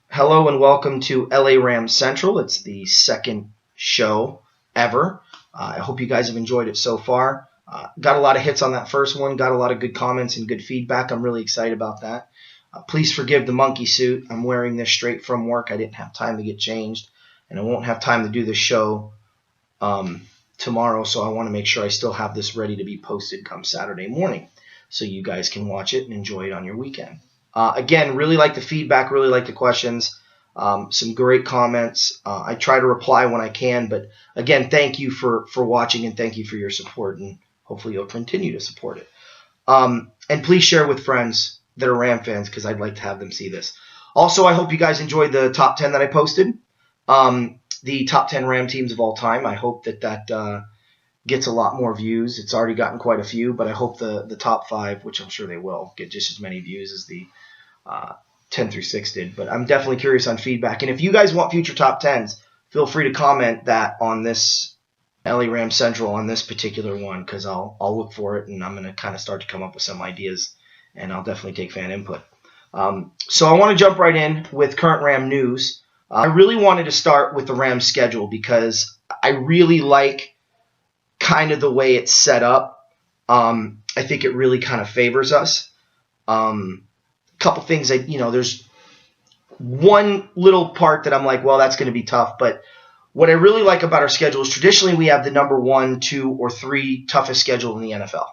Hello and welcome to LA Rams Central. It's the second show ever. I hope you guys have enjoyed it so far. Got a lot of hits on that first one. Got a lot of good comments and good feedback. I'm really excited about that. Please forgive the monkey suit. I'm wearing this straight from work. I didn't have time to get changed, and I won't have time to do the show tomorrow, so I want to make sure I still have this ready to be posted come Saturday morning so you guys can watch it and enjoy it on your weekend. Again, really like the feedback, really like the questions, some great comments. I try to reply when I can, but again, thank you for watching and thank you for your support, and hopefully you'll continue to support it. And please share with friends that are Ram fans because I'd like to have them see this. Also, I hope you guys enjoyed the top 10 that I posted, the top 10 Ram teams of all time. I hope that gets a lot more views. It's already gotten quite a few, but I hope the top 5, which I'm sure they will, get just as many views as the 10 through 6 did. But I'm definitely curious on feedback. And if you guys want future top 10s, feel free to comment that on this LA Rams Central on this particular one because I'll look for it and I'm going to kind of start to come up with some ideas and I'll definitely take fan input. So I want to jump right in with current Ram news. I really wanted to start with the Rams schedule because I really like kind of the way it's set up. I think it really kind of favors us. Couple things that, there's one little part that I'm like, well, that's going to be tough. But what I really like about our schedule is traditionally we have the number 1, 2, or 3 toughest schedule in the NFL.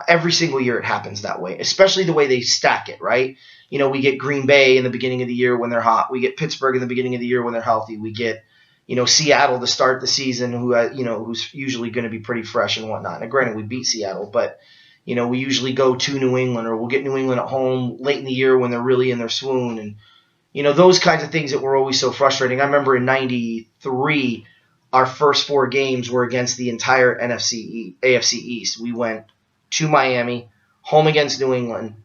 Every single year it happens that way, especially the way they stack it, right? We get Green Bay in the beginning of the year when they're hot. We get Pittsburgh in the beginning of the year when they're healthy. We get Seattle to start the season, who's usually going to be pretty fresh and whatnot. Now, granted, we beat Seattle, but we usually go to New England, or we'll get New England at home late in the year when they're really in their swoon, and those kinds of things that were always so frustrating. I remember in '93, our first 4 games were against the entire AFC East. We went to Miami, home against New England,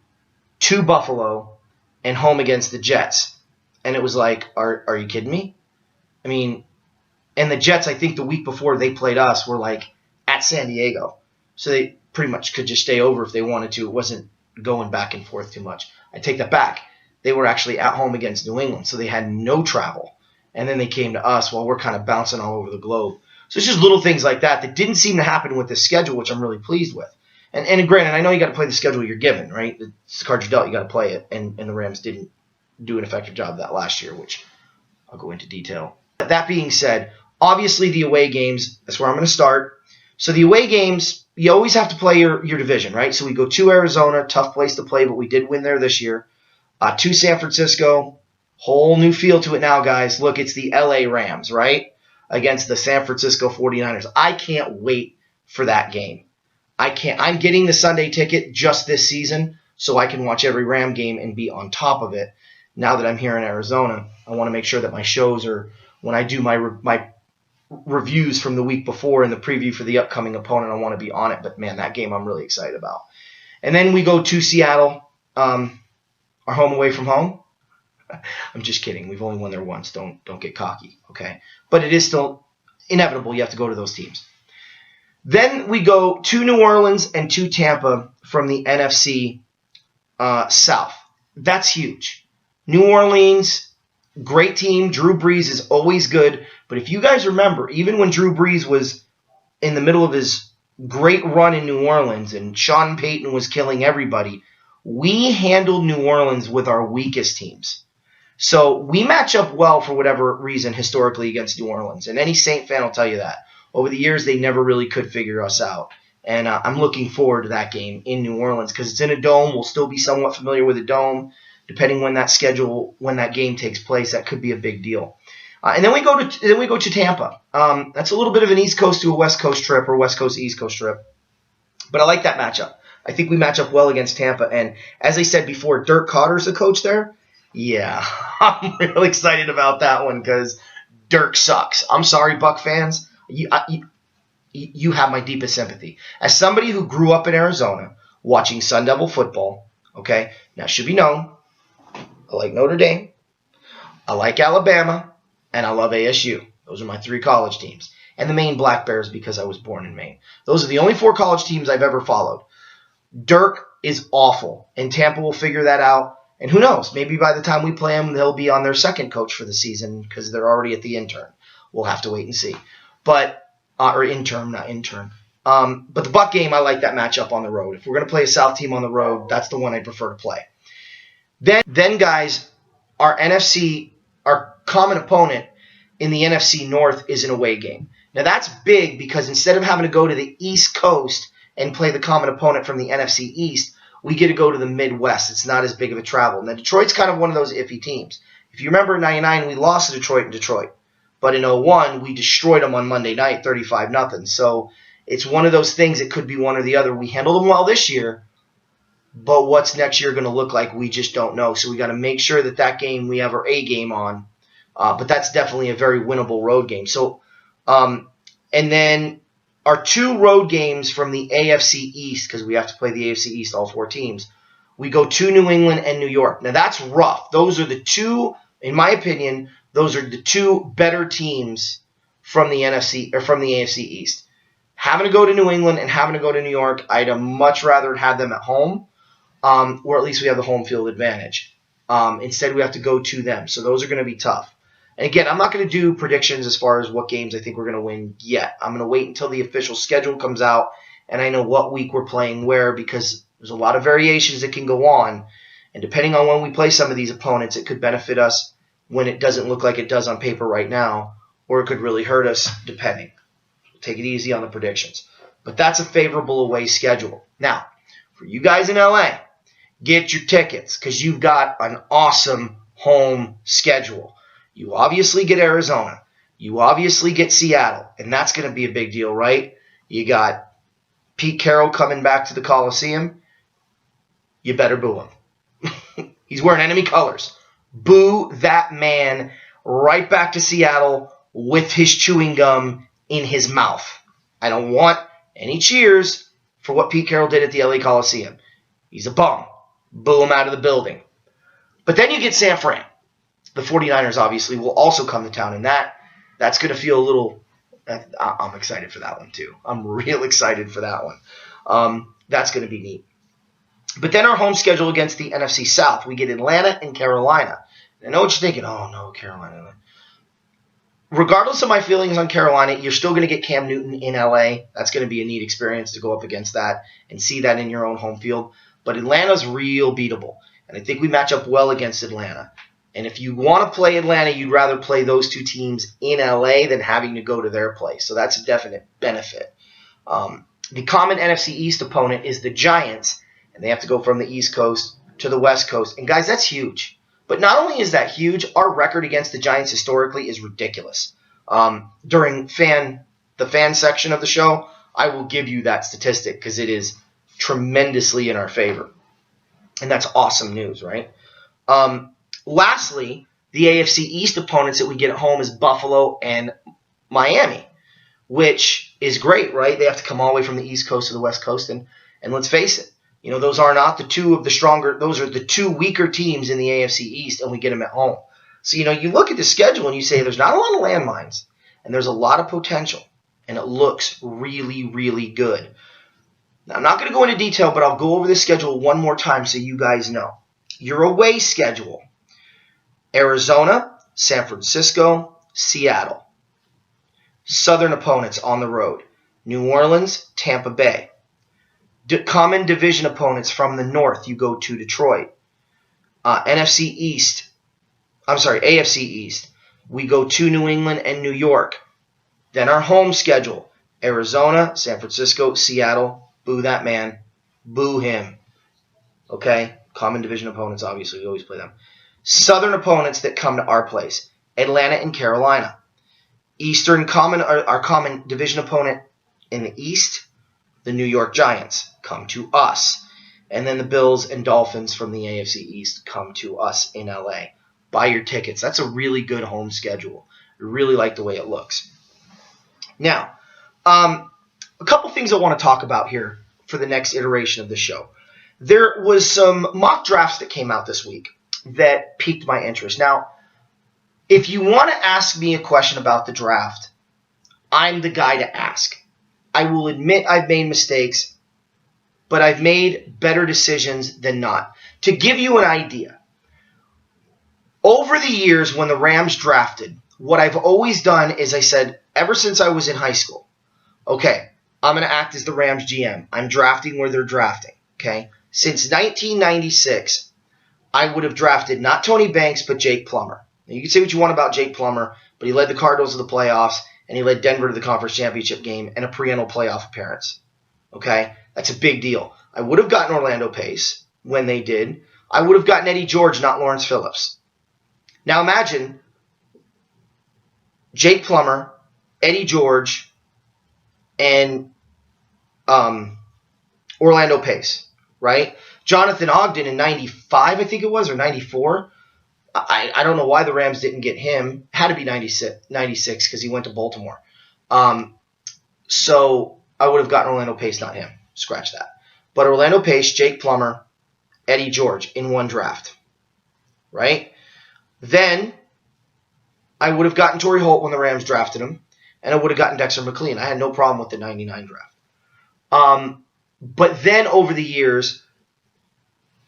to Buffalo, and home against the Jets, and it was like, are you kidding me? I mean. And the Jets, I think the week before they played us, were like at San Diego. So they pretty much could just stay over if they wanted to. It wasn't going back and forth too much. I take that back. They were actually at home against New England, so they had no travel. And then they came to us while we're kind of bouncing all over the globe. So it's just little things like that didn't seem to happen with this schedule, which I'm really pleased with. And granted, I know you got to play the schedule you're given, right? It's the card you're dealt, you got to play it. And the Rams didn't do an effective job of that last year, which I'll go into detail. That being said, obviously, the away games, that's where I'm going to start. So the away games, you always have to play your division, right? So we go to Arizona, tough place to play, but we did win there this year. To San Francisco, whole new feel to it now, guys. Look, it's the LA Rams, right? Against the San Francisco 49ers. I can't wait for that game. I'm getting the Sunday ticket just this season so I can watch every Ram game and be on top of it. Now that I'm here in Arizona, I want to make sure that my shows are, when I do my reviews from the week before and the preview for the upcoming opponent, I want to be on it. But, man, that game I'm really excited about. And then we go to Seattle, our home away from home. I'm just kidding. We've only won there once. Don't get cocky, okay? But it is still inevitable. You have to go to those teams. Then we go to New Orleans and to Tampa from the NFC South. That's huge. New Orleans, great team. Drew Brees is always good. But if you guys remember, even when Drew Brees was in the middle of his great run in New Orleans and Sean Payton was killing everybody, we handled New Orleans with our weakest teams. So we match up well for whatever reason historically against New Orleans. And any Saint fan will tell you that. Over the years, they never really could figure us out. And I'm looking forward to that game in New Orleans because it's in a dome. We'll still be somewhat familiar with a dome. Depending when that game takes place, that could be a big deal. And then we go to Tampa. That's a little bit of an East Coast to a West Coast trip or West Coast to East Coast trip. But I like that matchup. I think we match up well against Tampa. And as I said before, Dirk Cotter's the coach there. Yeah, I'm really excited about that one because Dirk sucks. I'm sorry, Buck fans. You have my deepest sympathy. As somebody who grew up in Arizona watching Sun Devil football, okay, now it should be known, I like Notre Dame, I like Alabama, and I love ASU. Those are my 3 college teams. And the Maine Black Bears because I was born in Maine. Those are the only 4 college teams I've ever followed. Dirk is awful, and Tampa will figure that out. And who knows? Maybe by the time we play them, they'll be on their second coach for the season because they're already at the intern. We'll have to wait and see. But or intern, not intern. But the Buck game, I like that matchup on the road. If we're going to play a South team on the road, that's the one I prefer to play. Then guys, our common opponent in the NFC North is an away game. Now that's big because instead of having to go to the East Coast and play the common opponent from the NFC East, we get to go to the Midwest. It's not as big of a travel. Now Detroit's kind of one of those iffy teams. If you remember in 99, we lost to Detroit in Detroit. But in 01, we destroyed them on Monday night, 35-0. So it's one of those things. It could be one or the other. We handled them well this year, but what's next year going to look like, we just don't know. So we got to make sure that game, we have our A game on. But that's definitely a very winnable road game. So, and then our 2 road games from the AFC East, because we have to play the AFC East, all 4 teams. We go to New England and New York. Now that's rough. Those are the 2, in my opinion, those are the 2 better teams from the NFC or from the AFC East. Having to go to New England and having to go to New York, I'd much rather have them at home, or at least we have the home field advantage. Instead, we have to go to them. So those are going to be tough. And again, I'm not going to do predictions as far as what games I think we're going to win yet. I'm going to wait until the official schedule comes out and I know what week we're playing where, because there's a lot of variations that can go on. And depending on when we play some of these opponents, it could benefit us when it doesn't look like it does on paper right now, or it could really hurt us depending. Take it easy on the predictions. But that's a favorable away schedule. Now, for you guys in LA, get your tickets because you've got an awesome home schedule. You obviously get Arizona. You obviously get Seattle, and that's going to be a big deal, right? You got Pete Carroll coming back to the Coliseum. You better boo him. He's wearing enemy colors. Boo that man right back to Seattle with his chewing gum in his mouth. I don't want any cheers for what Pete Carroll did at the LA Coliseum. He's a bum. Boo him out of the building. But then you get San Fran. The 49ers obviously will also come to town, and that's going to feel a little – I'm excited for that one too. I'm real excited for that one. That's going to be neat. But then our home schedule against the NFC South, we get Atlanta and Carolina. I know what you're thinking. Oh, no, Carolina. Regardless of my feelings on Carolina, you're still going to get Cam Newton in LA. That's going to be a neat experience to go up against that and see that in your own home field. But Atlanta's real beatable, and I think we match up well against Atlanta. And if you want to play Atlanta, you'd rather play those 2 teams in LA than having to go to their place. So that's a definite benefit. The common NFC East opponent is the Giants, and they have to go from the East Coast to the West Coast. And guys, that's huge. But not only is that huge, our record against the Giants historically is ridiculous. During the fan section of the show, I will give you that statistic because it is tremendously in our favor. And that's awesome news, right? Lastly, the AFC East opponents that we get at home is Buffalo and Miami, which is great, right? They have to come all the way from the East Coast to the West Coast. And let's face it, those are not the 2 of the stronger – those are the 2 weaker teams in the AFC East, and we get them at home. So, you look at the schedule and you say there's not a lot of landmines, and there's a lot of potential, and it looks really, really good. Now, I'm not going to go into detail, but I'll go over the schedule one more time so you guys know. Your away schedule: Arizona, San Francisco, Seattle. Southern opponents on the road: New Orleans, Tampa Bay. Common division opponents from the north, you go to Detroit. AFC East, we go to New England and New York. Then our home schedule: Arizona, San Francisco, Seattle. Boo that man. Boo him. Okay? Common division opponents, obviously, we always play them. Southern opponents that come to our place: Atlanta and Carolina. Eastern our common division opponent in the East, the New York Giants, come to us. And then the Bills and Dolphins from the AFC East come to us in LA. Buy your tickets. That's a really good home schedule. I really like the way it looks. Now, a couple things I want to talk about here for the next iteration of the show. There was some mock drafts that came out this week that piqued my interest. Now, if you want to ask me a question about the draft, I'm the guy to ask. I will admit I've made mistakes, but I've made better decisions than not. To give you an idea, Over the years when the Rams drafted, what I've always done is I said, ever since I was in high school, okay, I'm going to act as the Rams GM. I'm drafting where they're drafting, okay? Since 1996, I would have drafted not Tony Banks, but Jake Plummer. Now, you can say what you want about Jake Plummer, but he led the Cardinals to the playoffs, and he led Denver to the conference championship game and a perennial playoff appearance, okay? That's a big deal. I would have gotten Orlando Pace when they did. I would have gotten Eddie George, not Lawrence Phillips. Now imagine Jake Plummer, Eddie George, and Orlando Pace, right? Jonathan Ogden in 95, I think it was, or 94. I don't know why the Rams didn't get him. Had to be 96 because he went to Baltimore. So I would have gotten Orlando Pace, not him. Scratch that. But Orlando Pace, Jake Plummer, Eddie George in one draft, right? Then I would have gotten Torrey Holt when the Rams drafted him, and I would have gotten Dexter McLean. I had no problem with the 99 draft. But then over the years,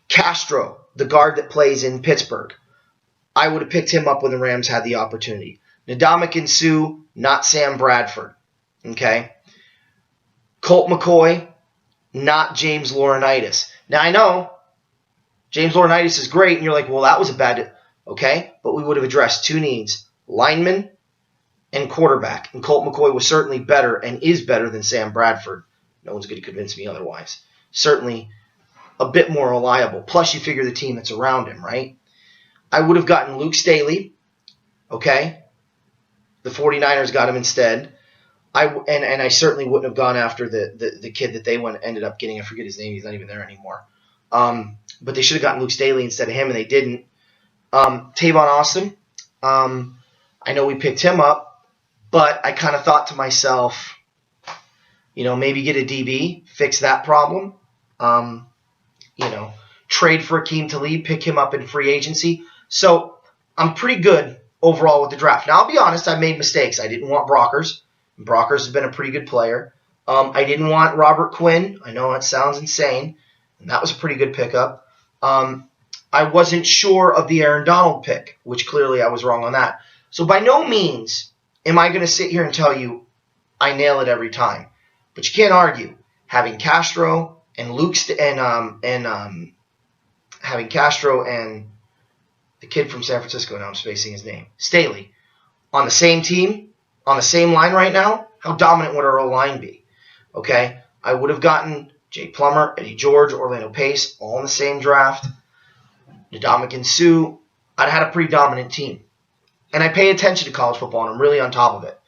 Castro, the guard that plays in Pittsburgh, I would have picked him up when the Rams had the opportunity. Ndamukong Suh, not Sam Bradford. Okay? Colt McCoy, not James Laurinaitis. Now I know James Laurinaitis is great, and you're like, well, that was a bad... Okay? But we would have addressed two needs, lineman and quarterback. And Colt McCoy was certainly better and is better than Sam Bradford. No one's going to convince me otherwise. Certainly a bit more reliable. Plus, you figure the team that's around him, right? I would have gotten Luke Staley, okay? The 49ers got him instead. And I certainly wouldn't have gone after the kid that they ended up getting. I forget his name. He's not even there anymore. But they should have gotten Luke Staley instead of him, and they didn't. Tavon Austin, I know we picked him up, but I kind of thought to myself, maybe get a DB, fix that problem. Trade for Akeem Talib, pick him up in free agency. So I'm pretty good overall with the draft. Now, I'll be honest, I made mistakes. I didn't want Brockers. Brockers has been a pretty good player. I didn't want Robert Quinn. I know that sounds insane, and that was a pretty good pickup. I wasn't sure of the Aaron Donald pick, which clearly I was wrong on that. So by no means am I going to sit here and tell you I nail it every time. But you can't argue having Castro and having Castro and the kid from San Francisco, now I'm spacing his name, Staley, on the same team, on the same line right now. How dominant would our O-line be? Okay, I would have gotten Jake Plummer, Eddie George, Orlando Pace, all in the same draft. Ndamukong Suh, I'd had a pretty dominant team. And I pay attention to college football, and I'm really on top of it.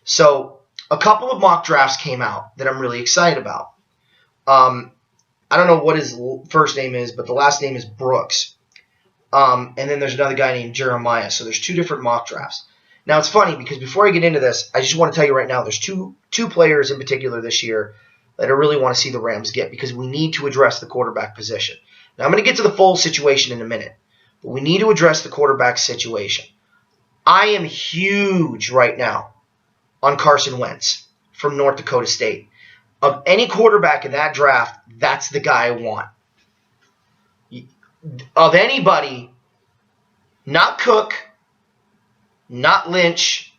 So a couple of mock drafts came out that I'm really excited about. I don't know what his first name is, but the last name is Brooks. And then there's another guy named Jeremiah. So there's two different mock drafts. Now, it's funny because before I get into this, I just want to tell you right now, there's two players in particular this year that I really want to see the Rams get because we need to address the quarterback position. Now, I'm going to get to the full situation in a minute, but we need to address the quarterback situation. I am huge right now on Carson Wentz from North Dakota State. Of any quarterback in that draft, that's the guy I want. Of anybody, not Cook, not Lynch,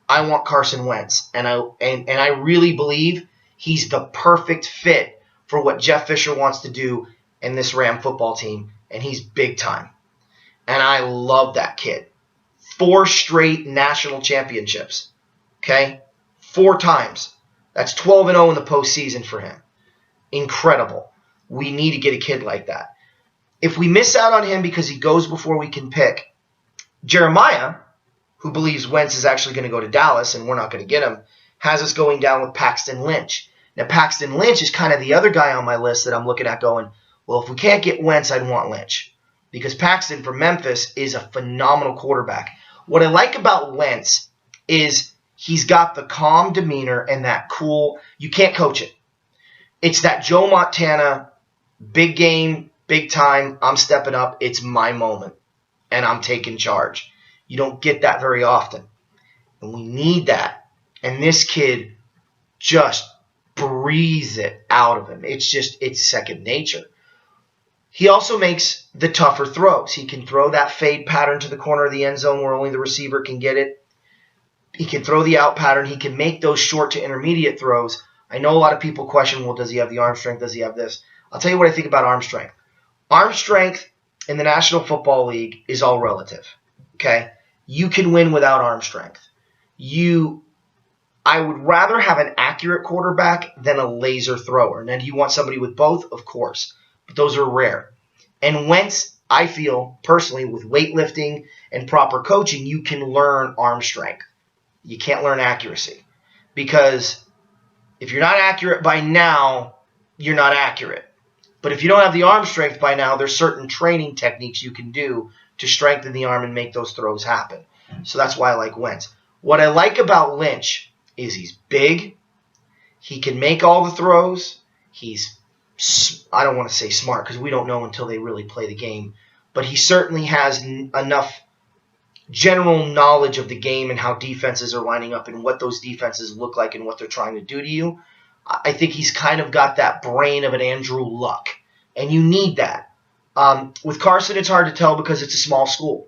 I want Carson Wentz. And I really believe he's the perfect fit for what Jeff Fisher wants to do in this Ram football team, and he's big time. And I love that kid. 4 straight national championships. Okay? 4 times. That's 12-0 in the postseason for him. Incredible. We need to get a kid like that. If we miss out on him because he goes before we can pick, Jeremiah, who believes Wentz is actually going to go to Dallas and we're not going to get him, has us going down with Paxton Lynch. Now, Paxton Lynch is kind of the other guy on my list that I'm looking at going, well, if we can't get Wentz, I'd want Lynch. Because Paxton from Memphis is a phenomenal quarterback. What I like about Wentz is he's got the calm demeanor and that cool, you can't coach it. It's that Joe Montana, big game, big time, I'm stepping up, it's my moment, and I'm taking charge. You don't get that very often. And we need that. And this kid just breathes it out of him. It's second nature. He also makes the tougher throws. He can throw that fade pattern to the corner of the end zone where only the receiver can get it. He can throw the out pattern. He can make those short to intermediate throws. I know a lot of people question, well, does he have the arm strength? Does he have this? I'll tell you what I think about arm strength. Arm strength in the National Football League is all relative. Okay? You can win without arm strength. I would rather have an accurate quarterback than a laser thrower. And then do you want somebody with both? Of course. But those are rare. And Wentz, I feel, personally, with weightlifting and proper coaching, you can learn arm strength. You can't learn accuracy. Because if you're not accurate by now, you're not accurate. But if you don't have the arm strength by now, there's certain training techniques you can do to strengthen the arm and make those throws happen. So that's why I like Wentz. What I like about Lynch is he's big. He can make all the throws. He's, I don't want to say smart because we don't know until they really play the game. But he certainly has enough general knowledge of the game and how defenses are lining up and what those defenses look like and what they're trying to do to you. I think he's kind of got that brain of an Andrew Luck, and you need that. With Carson, it's hard to tell because it's a small school,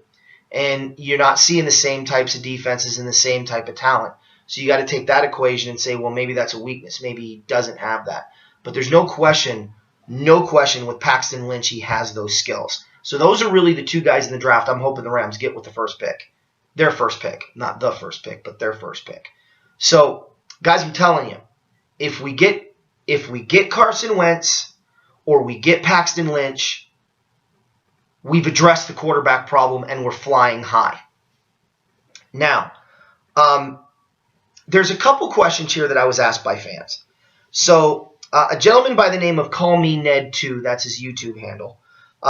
and you're not seeing the same types of defenses and the same type of talent. So you got to take that equation and say, well, maybe that's a weakness. Maybe he doesn't have that. But there's no question with Paxton Lynch, he has those skills. So those are really the two guys in the draft I'm hoping the Rams get with the first pick. Their first pick. Not the first pick, but their first pick. So, guys, I'm telling you, if we get Carson Wentz or we get Paxton Lynch, we've addressed the quarterback problem and we're flying high. Now, there's a couple questions here that I was asked by fans. So, a gentleman by the name of Call Me Ned 2, that's his YouTube handle,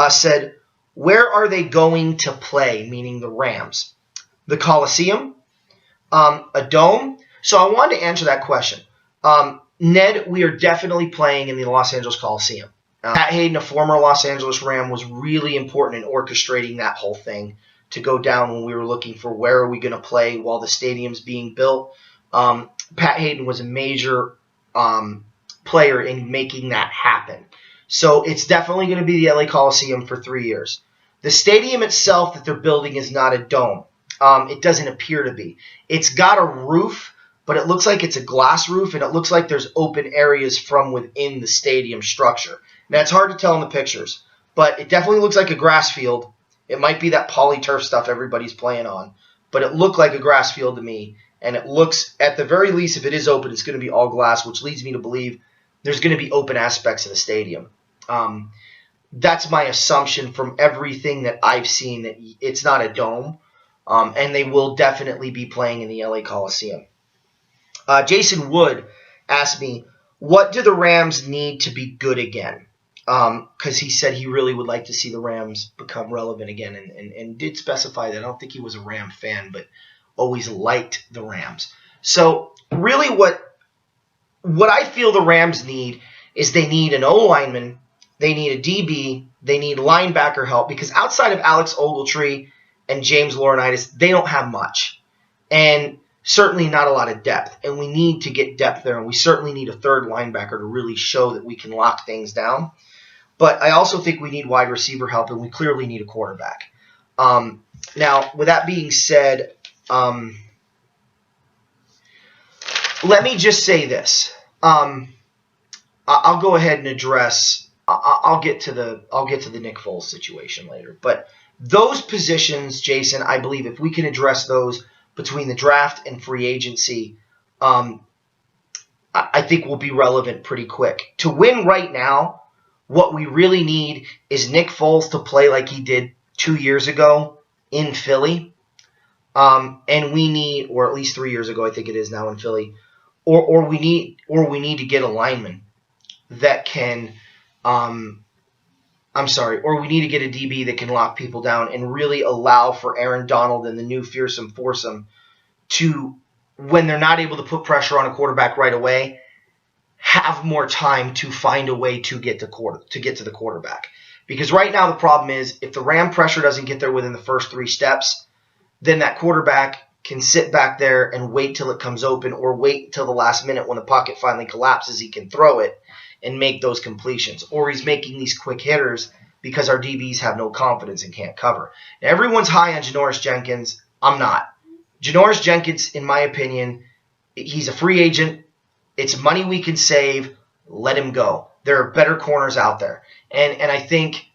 said, where are they going to play, meaning the Rams? The Coliseum? A dome? So I wanted to answer that question. Ned, we are definitely playing in the Los Angeles Coliseum. Pat Hayden, a former Los Angeles Ram, was really important in orchestrating that whole thing to go down when we were looking for where are we going to play while the stadium's being built. Pat Hayden was a major player in making that happen. So it's definitely going to be the LA Coliseum for 3 years. The stadium itself that they're building is not a dome. It doesn't appear to be. It's got a roof, but it looks like it's a glass roof, and it looks like there's open areas from within the stadium structure. Now, it's hard to tell in the pictures, but it definitely looks like a grass field. It might be that polyturf stuff everybody's playing on, but it looked like a grass field to me, and it looks, at the very least, if it is open, it's going to be all glass, which leads me to believe there's going to be open aspects of the stadium. That's my assumption from everything that I've seen, that it's not a dome, and they will definitely be playing in the LA Coliseum. Jason Wood asked me, what do the Rams need to be good again? Because he said he really would like to see the Rams become relevant again, and did specify that. I don't think he was a Ram fan, but always liked the Rams. So really what I feel the Rams need is they need an O-lineman, they need a DB, they need linebacker help, because outside of Alex Ogletree and James Laurinaitis, they don't have much. And certainly not a lot of depth. And we need to get depth there, and we certainly need a third linebacker to really show that we can lock things down. But I also think we need wide receiver help, and we clearly need a quarterback. Now, with that being said, let me just say this. I'll go ahead and address. I'll get to the Nick Foles situation later. But those positions, Jason, I believe if we can address those between the draft and free agency, I think we'll be relevant pretty quick. To win right now, what we really need is Nick Foles to play like he did 2 years ago in Philly. And we need, or at least 3 years ago, I think it is now in Philly, or we need to get a lineman that can, or we need to get a DB that can lock people down and really allow for Aaron Donald and the new fearsome foursome to, when they're not able to put pressure on a quarterback right away, have more time to find a way to get to the quarterback. Because right now the problem is if the Ram pressure doesn't get there within the first 3 steps, then that quarterback can sit back there and wait till it comes open, or wait till the last minute when the pocket finally collapses, he can throw it and make those completions. Or he's making these quick hitters because our DBs have no confidence and can't cover. Now, everyone's high on Janoris Jenkins. I'm not. Janoris Jenkins, in my opinion, he's a free agent. It's money we can save. Let him go. There are better corners out there. And I think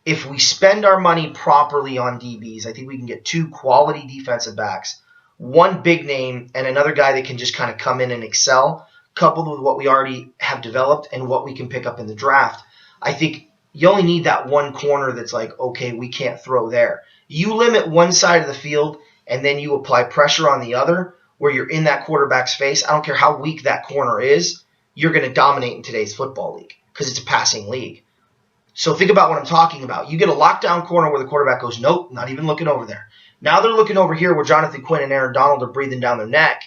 if we spend our money properly on DBs, I think we can get 2 quality defensive backs, 1 big name, and another guy that can just kind of come in and excel, coupled with what we already have developed and what we can pick up in the draft. I think you only need that 1 corner that's like, okay, we can't throw there. You limit one side of the field, and then you apply pressure on the other where you're in that quarterback's face. I don't care how weak that corner is, you're going to dominate in today's football league because it's a passing league. So think about what I'm talking about. You get a lockdown corner where the quarterback goes, nope, not even looking over there. Now they're looking over here where Jonathan Quinn and Aaron Donald are breathing down their neck,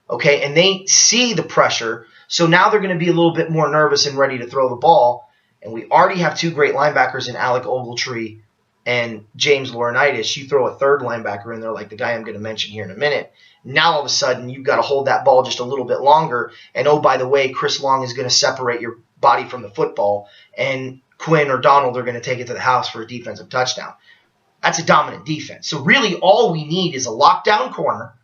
okay, and they see the pressure, so now they're going to be a little bit more nervous and ready to throw the ball. And we already have 2 great linebackers in Alec Ogletree and James Laurinaitis. You throw a third linebacker in there, like the guy I'm going to mention here in a minute. Now all of a sudden you've got to hold that ball just a little bit longer. And oh, by the way, Chris Long is going to separate your body from the football, and Quinn or Donald are going to take it to the house for a defensive touchdown. That's a dominant defense. So really all we need is a lockdown corner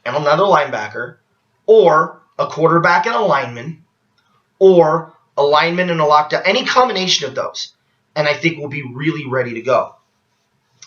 and another linebacker, or a quarterback and a lineman, or a lineman and a lockdown, any combination of those. And I think we'll be really ready to go.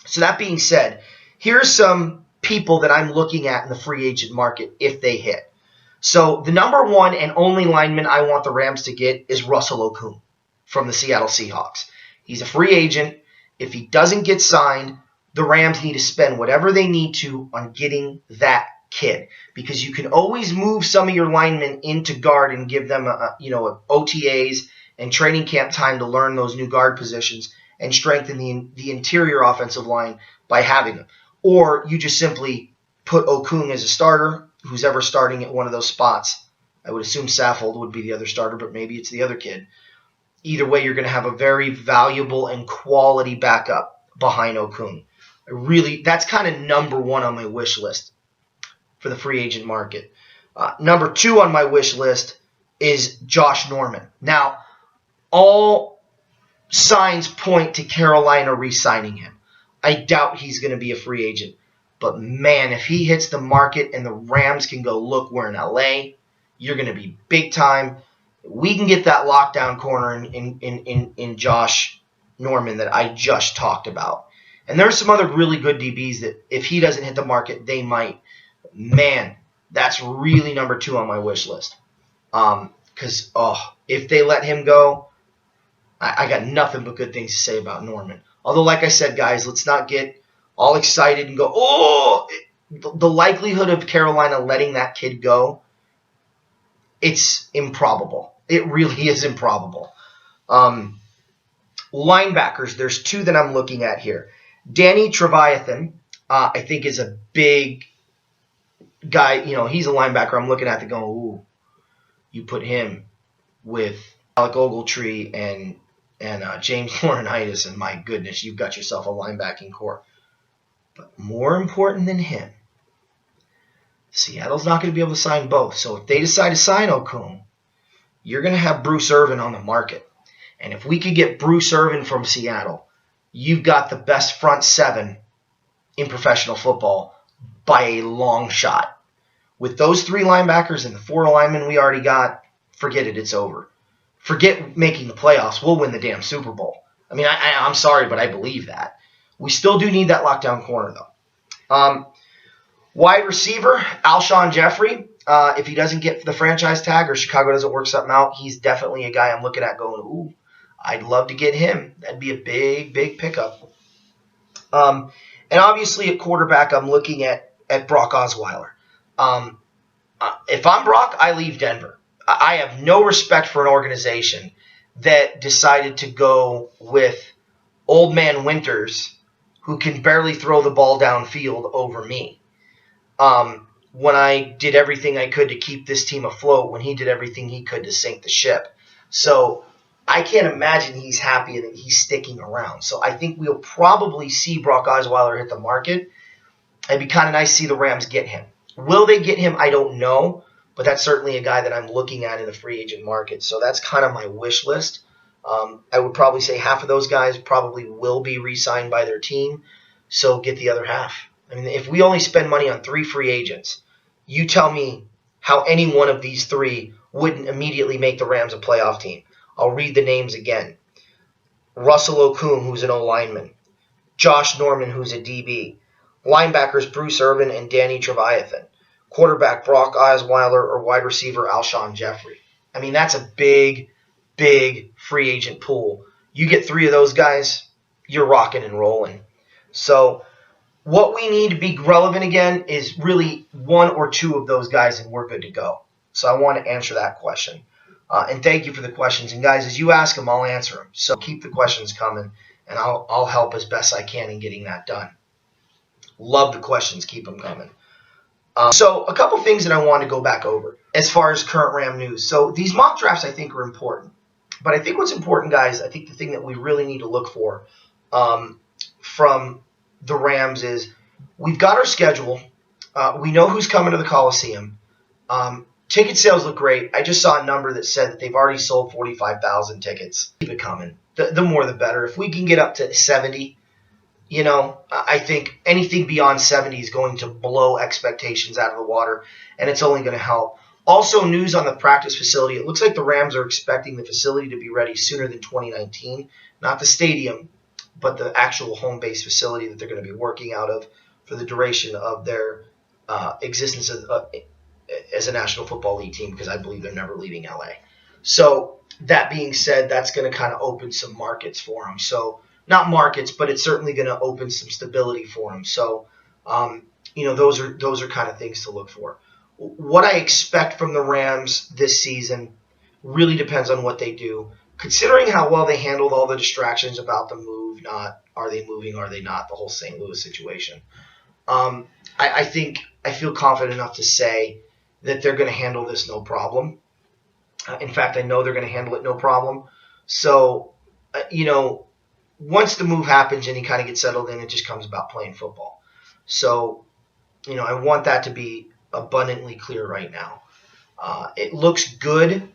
So that being said, here's some people that I'm looking at in the free agent market if they hit. So the number 1 and only lineman I want the Rams to get is Russell Okung from the Seattle Seahawks. He's a free agent. If he doesn't get signed, the Rams need to spend whatever they need to on getting that kid, because you can always move some of your linemen into guard and give them OTAs and training camp time to learn those new guard positions and strengthen the interior offensive line by having them. Or you just simply put Okung as a starter, who's ever starting at one of those spots. I would assume Saffold would be the other starter, but maybe it's the other kid. Either way, you're going to have a very valuable and quality backup behind Okung. That's kind of number 1 on my wish list for the free agent market. Number 2 on my wish list is Josh Norman. Now, all signs point to Carolina re-signing him. I doubt he's going to be a free agent. But man, if he hits the market and the Rams can go, look, we're in LA, you're going to be big time. We can get that lockdown corner in Josh Norman that I just talked about. And there's some other really good DBs that if he doesn't hit the market, they might. Man, that's really number 2 on my wish list. Because, if they let him go, I got nothing but good things to say about Norman. Although, like I said, guys, let's not get all excited and go, the likelihood of Carolina letting that kid go, it's improbable. It really is improbable. Linebackers, there's 2 that I'm looking at here. Danny Trevathan, I think, is a big guy. He's a linebacker I'm looking at to go, ooh, you put him with Alec Ogletree and James Laurinaitis, and my goodness, you've got yourself a linebacking core. But more important than him, Seattle's not going to be able to sign both. So if they decide to sign Okung, you're going to have Bruce Irvin on the market. And if we could get Bruce Irvin from Seattle, you've got the best front 7 in professional football by a long shot. With those 3 linebackers and the 4 linemen we already got, forget it, it's over. Forget making the playoffs. We'll win the damn Super Bowl. I mean, I'm sorry, but I believe that. We still do need that lockdown corner, though. Wide receiver, Alshon Jeffrey. If he doesn't get the franchise tag or Chicago doesn't work something out, he's definitely a guy I'm looking at going, ooh, I'd love to get him. That'd be a big, big pickup. And obviously at quarterback, I'm looking at Brock Osweiler. If I'm Brock, I leave Denver. I have no respect for an organization that decided to go with Old Man Winters, who can barely throw the ball downfield, over me. When I did everything I could to keep this team afloat, when he did everything he could to sink the ship. So I can't imagine he's happy that he's sticking around. So I think we'll probably see Brock Osweiler hit the market. It'd be kind of nice to see the Rams get him. Will they get him? I don't know. But that's certainly a guy that I'm looking at in the free agent market. So that's kind of my wish list I would probably say half of those guys probably will be re-signed by their team, so get the other half. I mean, if we only spend money on 3 free agents, you tell me how any one of these 3 wouldn't immediately make the Rams a playoff team. I'll read the names again. Russell Okung, who's an O-lineman. Josh Norman, who's a DB. Linebackers Bruce Irvin and Danny Trevathan. Quarterback Brock Osweiler or wide receiver Alshon Jeffrey. I mean, that's a big free agent pool. You get 3 of those guys, you're rocking and rolling. So what we need to be relevant again is really 1 or 2 of those guys, and we're good to go. So I want to answer that question. And thank you for the questions. And guys, as you ask them, I'll answer them. So keep the questions coming, and I'll help as best I can in getting that done. Love the questions. Keep them coming. So a couple things that I want to go back over as far as current Ram news. So these mock drafts I think are important. But I think what's important, guys, I think the thing that we really need to look for from the Rams is we've got our schedule. We know who's coming to the Coliseum. Ticket sales look great. I just saw a number that said that they've already sold 45,000 tickets. Keep it coming. The more the better. If we can get up to 70, I think anything beyond 70 is going to blow expectations out of the water, and it's only going to help. Also, news on the practice facility. It looks like the Rams are expecting the facility to be ready sooner than 2019. Not the stadium, but the actual home-based facility that they're going to be working out of for the duration of their existence as a National Football League team, because I believe they're never leaving LA. So that being said, that's going to kind of open some markets for them. So not markets, but it's certainly going to open some stability for them. So, those are kind of things to look for. What I expect from the Rams this season really depends on what they do. Considering how well they handled all the distractions about the move, are they moving, are they not, the whole St. Louis situation. I think I feel confident enough to say that they're going to handle this no problem. In fact, I know they're going to handle it no problem. So, once the move happens and he kind of gets settled in, it just comes about playing football. So, I want that to be abundantly clear right now. It looks good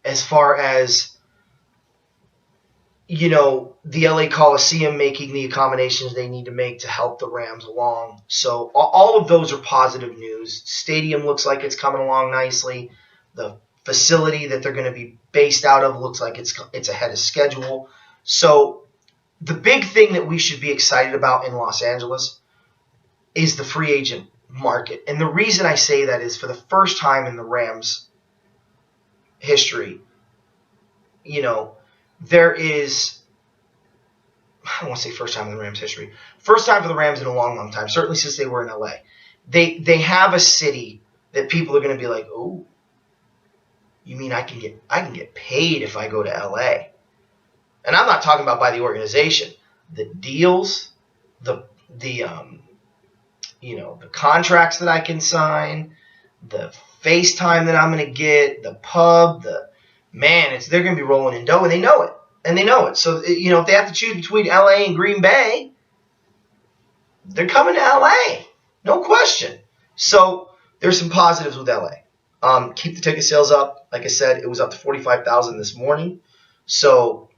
as far as, the LA Coliseum making the accommodations they need to make to help the Rams along. So all of those are positive news. Stadium looks like it's coming along nicely. The facility that they're going to be based out of looks like it's ahead of schedule. So the big thing that we should be excited about in Los Angeles is the free agent market. And the reason I say that is for the first time in the Rams history, there is, I don't want to say first time in the Rams history, first time for the Rams in a long, long time, certainly since they were in LA. They have a city that people are going to be like, oh, you mean I can get paid if I go to LA? And I'm not talking about by the organization. The deals, the contracts that I can sign, the FaceTime that I'm going to get, the pub, they're going to be rolling in dough, and they know it. So, if they have to choose between LA and Green Bay, they're coming to LA. No question. So there's some positives with LA. Keep the ticket sales up. Like I said, it was up to 45,000 this morning. So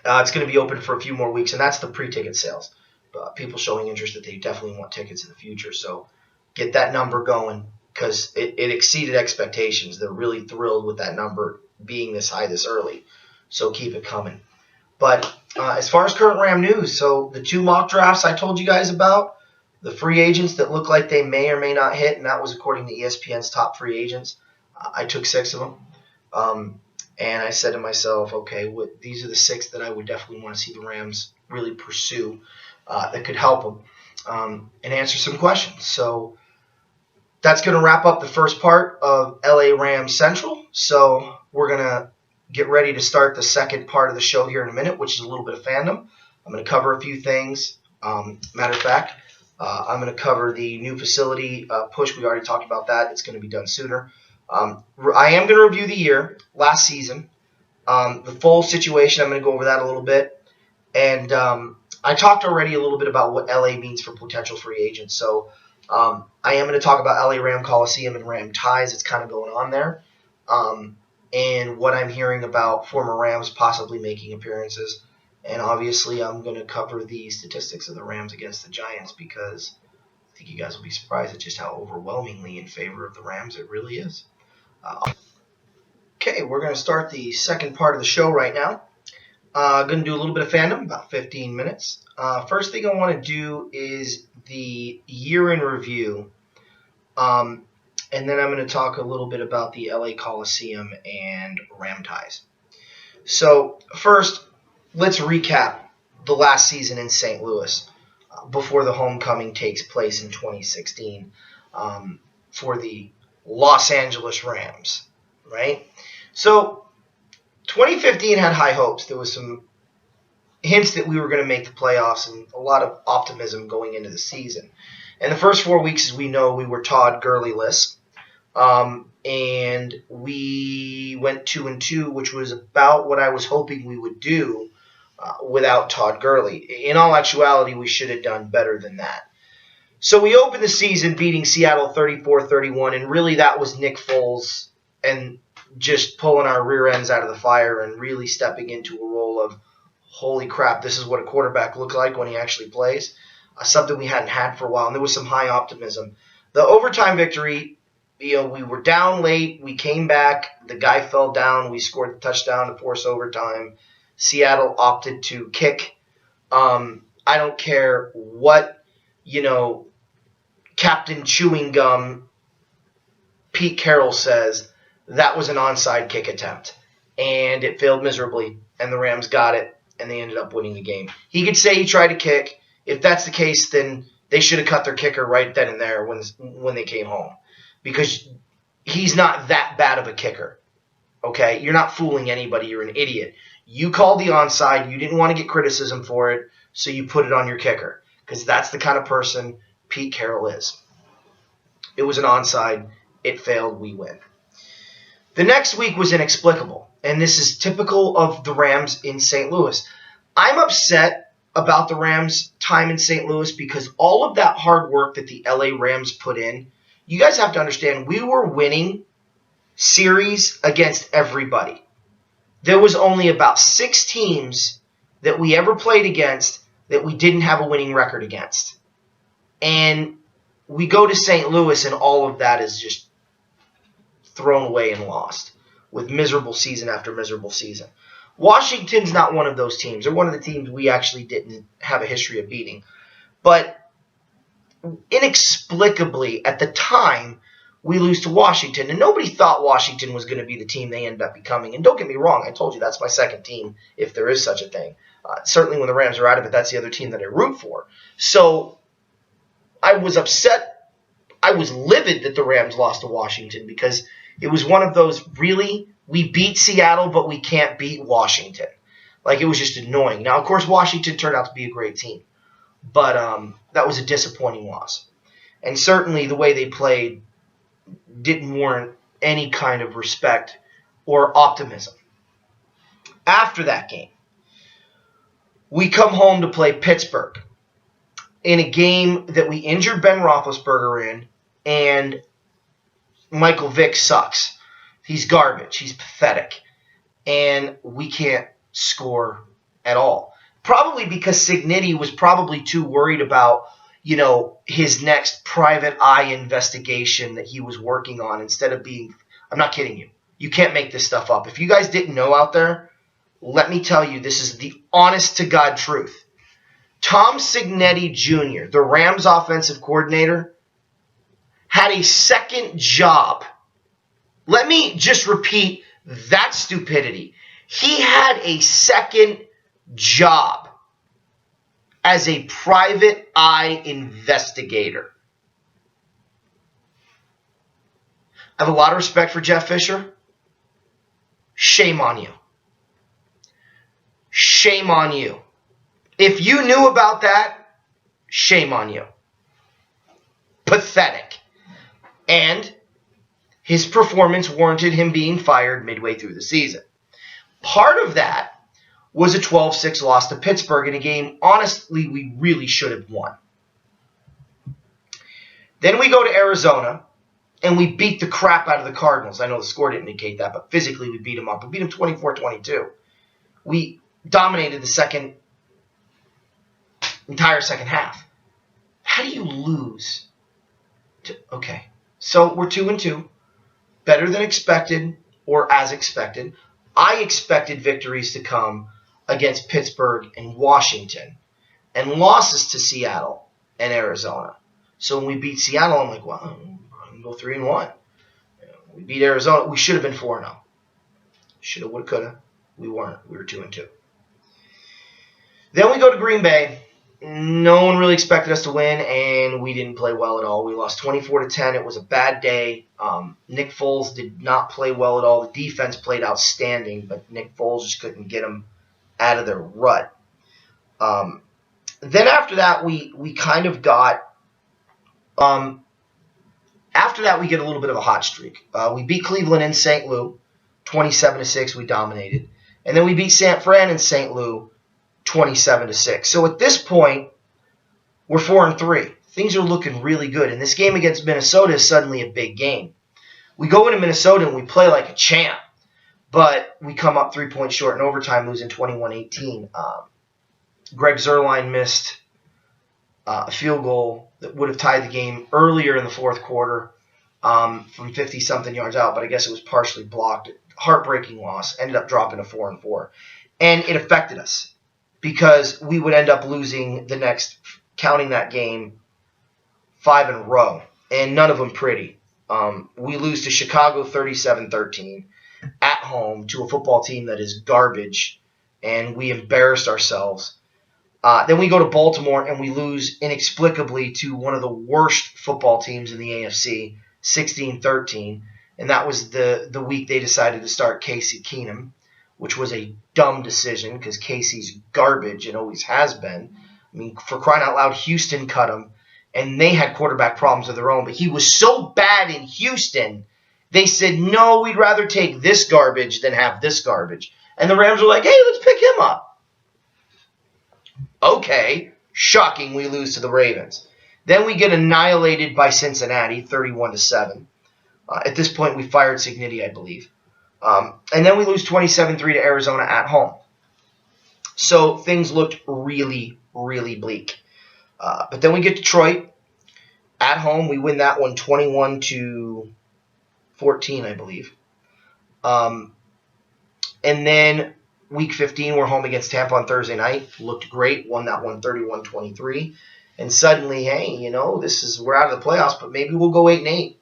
it's going to be open for a few more weeks, and that's the pre-ticket sales. People showing interest that they definitely want tickets in the future. So get that number going because it exceeded expectations. They're really thrilled with that number being this high this early. So keep it coming. But as far as current Ram news, so the 2 mock drafts I told you guys about, the free agents that look like they may or may not hit, and that was according to ESPN's top free agents. I took 6 of them. And I said to myself, okay, these are the 6 that I would definitely want to see the Rams really pursue that could help them and answer some questions. So that's going to wrap up the first part of LA Rams Central. So we're going to get ready to start the second part of the show here in a minute, which is a little bit of fandom. I'm going to cover a few things. Matter of fact, I'm going to cover the new facility push. We already talked about that. It's going to be done sooner. I am going to review the year, last season, the full situation. I'm going to go over that a little bit. And I talked already a little bit about what LA means for potential free agents. So I am going to talk about LA Ram Coliseum and Ram ties. It's kind of going on there. and what I'm hearing about former Rams possibly making appearances. And obviously, I'm going to cover the statistics of the Rams against the Giants because I think you guys will be surprised at just how overwhelmingly in favor of the Rams it really is. Okay, we're going to start the second part of the show right now. Going to do a little bit of fandom, about 15 minutes. First thing I want to do is the year in review. And then I'm going to talk a little bit about the LA Coliseum and Ram ties. So first, let's recap the last season in St. Louis before the homecoming takes place in 2016 for the Los Angeles Rams, right? So 2015 had high hopes. There was some hints that we were going to make the playoffs and a lot of optimism going into the season. And the first 4 weeks, as we know, we were Todd Gurley-less. And we went 2-2, which was about what I was hoping we would do without Todd Gurley. In all actuality, we should have done better than that. So we opened the season beating Seattle 34-31, and really that was Nick Foles and just pulling our rear ends out of the fire and really stepping into a role of, holy crap, this is what a quarterback looks like when he actually plays, something we hadn't had for a while, and there was some high optimism. The overtime victory, we were down late, we came back, the guy fell down, we scored the touchdown to force overtime. Seattle opted to kick. I don't care what, Captain Chewing Gum Pete Carroll says, that was an onside kick attempt. And it failed miserably, and the Rams got it, and they ended up winning the game. He could say he tried to kick. If that's the case, then they should have cut their kicker right then and there when they came home. Because he's not that bad of a kicker. Okay? You're not fooling anybody. You're an idiot. You called the onside. You didn't want to get criticism for it, so you put it on your kicker. Because that's the kind of person Pete Carroll is. It was an onside. It failed. We win. The next week was inexplicable, and this is typical of the Rams in St. Louis. I'm upset about the Rams' time in St. Louis because all of that hard work that the LA Rams put in, you guys have to understand, we were winning series against everybody. There was only about 6 teams that we ever played against that we didn't have a winning record against. And we go to St. Louis and all of that is just thrown away and lost with miserable season after miserable season. Washington's not one of those teams. They're one of the teams we actually didn't have a history of beating. But inexplicably, at the time, we lose to Washington. And nobody thought Washington was going to be the team they ended up becoming. And don't get me wrong, I told you that's my second team, if there is such a thing. Certainly when the Rams are out of it, that's the other team that I root for. So I was upset. I was livid that the Rams lost to Washington because it was one of those, really, we beat Seattle, but we can't beat Washington. Like, it was just annoying. Now, of course, Washington turned out to be a great team. But that was a disappointing loss. And certainly the way they played didn't warrant any kind of respect or optimism. After that game, we come home to play Pittsburgh in a game that we injured Ben Roethlisberger in, and Michael Vick sucks. He's garbage. He's pathetic. And we can't score at all. Probably because Cignetti was probably too worried about, his next private eye investigation that he was working on instead of being, I'm not kidding you. You can't make this stuff up. If you guys didn't know out there, let me tell you, this is the honest-to-God truth. Tom Cignetti Jr., the Rams offensive coordinator, had a second job. Let me just repeat that stupidity. He had a second job as a private eye investigator. I have a lot of respect for Jeff Fisher. Shame on you. Shame on you. If you knew about that, shame on you. Pathetic. And his performance warranted him being fired midway through the season. Part of that was a 12-6 loss to Pittsburgh in a game, honestly, we really should have won. Then we go to Arizona, and we beat the crap out of the Cardinals. I know the score didn't indicate that, but physically we beat them up. We beat them 24-22. We dominated the entire second half. How do you lose? Okay, so we're 2-2, better than expected or as expected. I expected victories to come against Pittsburgh and Washington and losses to Seattle and Arizona. So when we beat Seattle, I'm like, well, I'm going to go 3-1. We beat Arizona. We should have been 4-0. Shoulda, woulda, coulda. We weren't. We were 2-2. Then we go to Green Bay. No one really expected us to win, and we didn't play well at all. We lost 24-10. It was a bad day. Nick Foles did not play well at all. The defense played outstanding, but Nick Foles just couldn't get them out of their rut. Then after that, we kind of got. After that, we get a little bit of a hot streak. We beat Cleveland in St. Louis, 27-6. We dominated, and then we beat San Fran in St. Louis, 27-6. So at this point, we're 4-3. Things are looking really good, and this game against Minnesota is suddenly a big game. We go into Minnesota and we play like a champ, but we come up 3 points short in overtime, losing 21-18. Greg Zuerlein missed a field goal that would have tied the game earlier in the fourth quarter from 50-something yards out, but I guess it was partially blocked. Heartbreaking loss. Ended up dropping to 4-4. And it affected us because we would end up losing the next, counting that game, 5 in a row, and none of them pretty. We lose to Chicago 37-13 at home to a football team that is garbage, and we embarrassed ourselves. Then we go to Baltimore, and we lose inexplicably to one of the worst football teams in the AFC, 16-13, and that was the week they decided to start Casey Keenum, which was a dumb decision because Casey's garbage and always has been. I mean, for crying out loud, Houston cut him, and they had quarterback problems of their own, but he was so bad in Houston, they said, no, we'd rather take this garbage than have this garbage. And the Rams were like, hey, let's pick him up. Okay, shocking, we lose to the Ravens. Then we get annihilated by Cincinnati, 31-7. At this point, we fired Cignetti, I believe. And then we lose 27-3 to Arizona at home. So things looked really, really bleak. But then we get Detroit at home. We win that one 21-14, I believe. And then week 15, we're home against Tampa on Thursday night. Looked great. Won that one 31-23. And suddenly, hey, we're out of the playoffs, but maybe we'll go 8-8.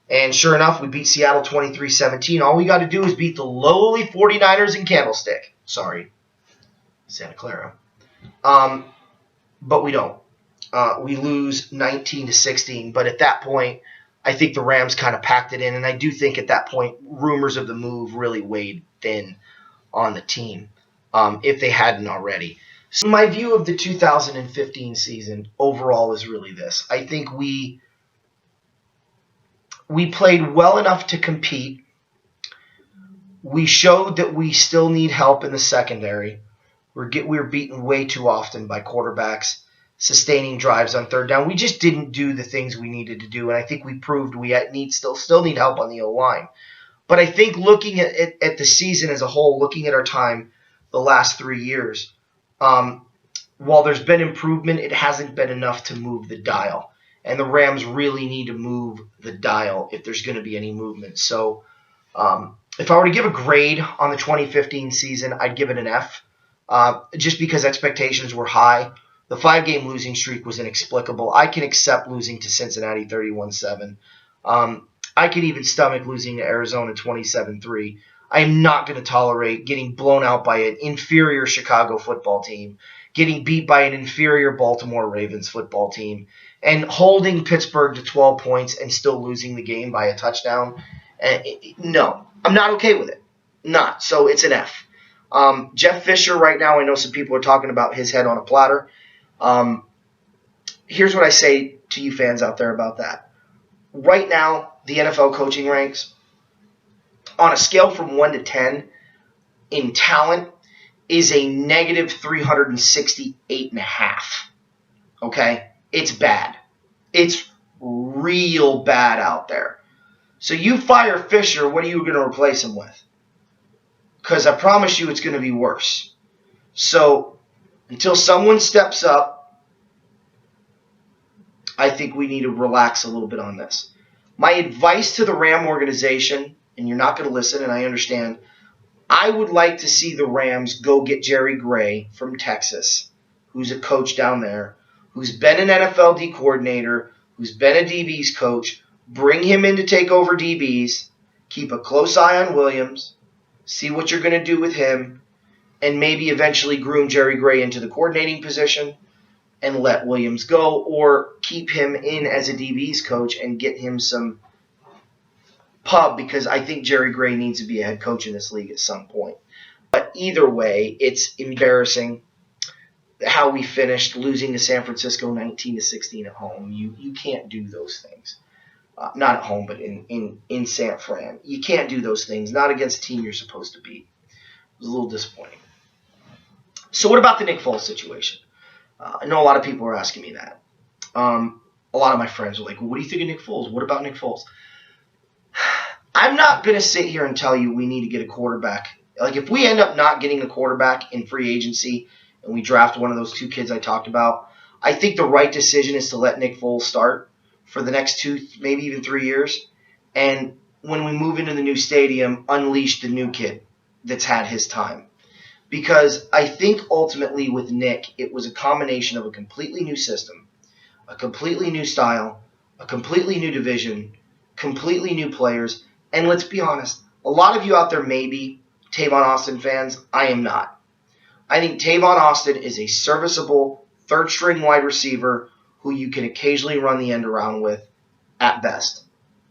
And sure enough, we beat Seattle 23-17. All we got to do is beat the lowly 49ers in Candlestick. Sorry, Santa Clara. But we don't. We lose 19-16. But at that point, I think the Rams kind of packed it in. And I do think at that point, rumors of the move really weighed thin on the team, if they hadn't already. So my view of the 2015 season overall is really this. I think we played well enough to compete. We showed that we still need help in the secondary. We're beaten way too often by quarterbacks sustaining drives on third down. We just didn't do the things we needed to do, and I think we proved we still need help on the O-line. But I think looking at the season as a whole, looking at our time the last 3 years, while there's been improvement, it hasn't been enough to move the dial. And the Rams really need to move the dial if there's going to be any movement. So if I were to give a grade on the 2015 season, I'd give it an F, just because expectations were high. The 5-game losing streak was inexplicable. I can accept losing to Cincinnati 31-7. I could even stomach losing to Arizona 27-3. I am not going to tolerate getting blown out by an inferior Chicago football team, getting beat by an inferior Baltimore Ravens football team, and holding Pittsburgh to 12 points and still losing the game by a touchdown. No, I'm not okay with it. Not. So it's an F. Jeff Fisher right now, I know some people are talking about his head on a platter. Here's what I say to you fans out there about that. Right now, the NFL coaching ranks, on a scale from 1 to 10 in talent, is a negative 368.5. Okay? It's bad. It's real bad out there. So you fire Fisher, what are you going to replace him with? Because I promise you it's going to be worse. So until someone steps up, I think we need to relax a little bit on this. My advice to the Ram organization, and you're not going to listen, and I understand, I would like to see the Rams go get Jerry Gray from Texas, who's a coach down there, who's been an NFL D coordinator, who's been a DB's coach, bring him in to take over DBs, keep a close eye on Williams, see what you're going to do with him, and maybe eventually groom Jerry Gray into the coordinating position and let Williams go, or keep him in as a DB's coach and get him some pub, because I think Jerry Gray needs to be a head coach in this league at some point. But either way, it's embarrassing how we finished, losing to San Francisco 19-16 at home. You can't do those things. Not at home, but in San Fran. You can't do those things, not against a team you're supposed to beat. It was a little disappointing. So what about the Nick Foles situation? I know a lot of people are asking me that. A lot of my friends are like, well, what do you think of Nick Foles? What about Nick Foles? I'm not going to sit here and tell you we need to get a quarterback. Like, if we end up not getting a quarterback in free agency and we draft one of those two kids I talked about, I think the right decision is to let Nick Foles start for the next 2, maybe even 3 years. And when we move into the new stadium, unleash the new kid that's had his time. Because I think ultimately with Nick, it was a combination of a completely new system, a completely new style, a completely new division, completely new players. And let's be honest, a lot of you out there may be Tavon Austin fans. I am not. I think Tavon Austin is a serviceable third-string wide receiver who you can occasionally run the end around with at best.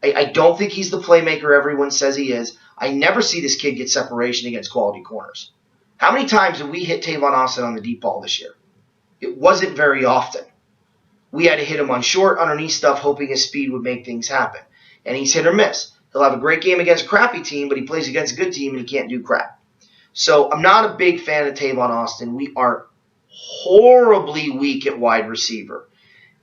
I don't think he's the playmaker everyone says he is. I never see this kid get separation against quality corners. How many times did we hit Tavon Austin on the deep ball this year? It wasn't very often. We had to hit him on short, underneath stuff, hoping his speed would make things happen. And he's hit or miss. He'll have a great game against a crappy team, but he plays against a good team and he can't do crap. So I'm not a big fan of Tavon Austin. We are horribly weak at wide receiver.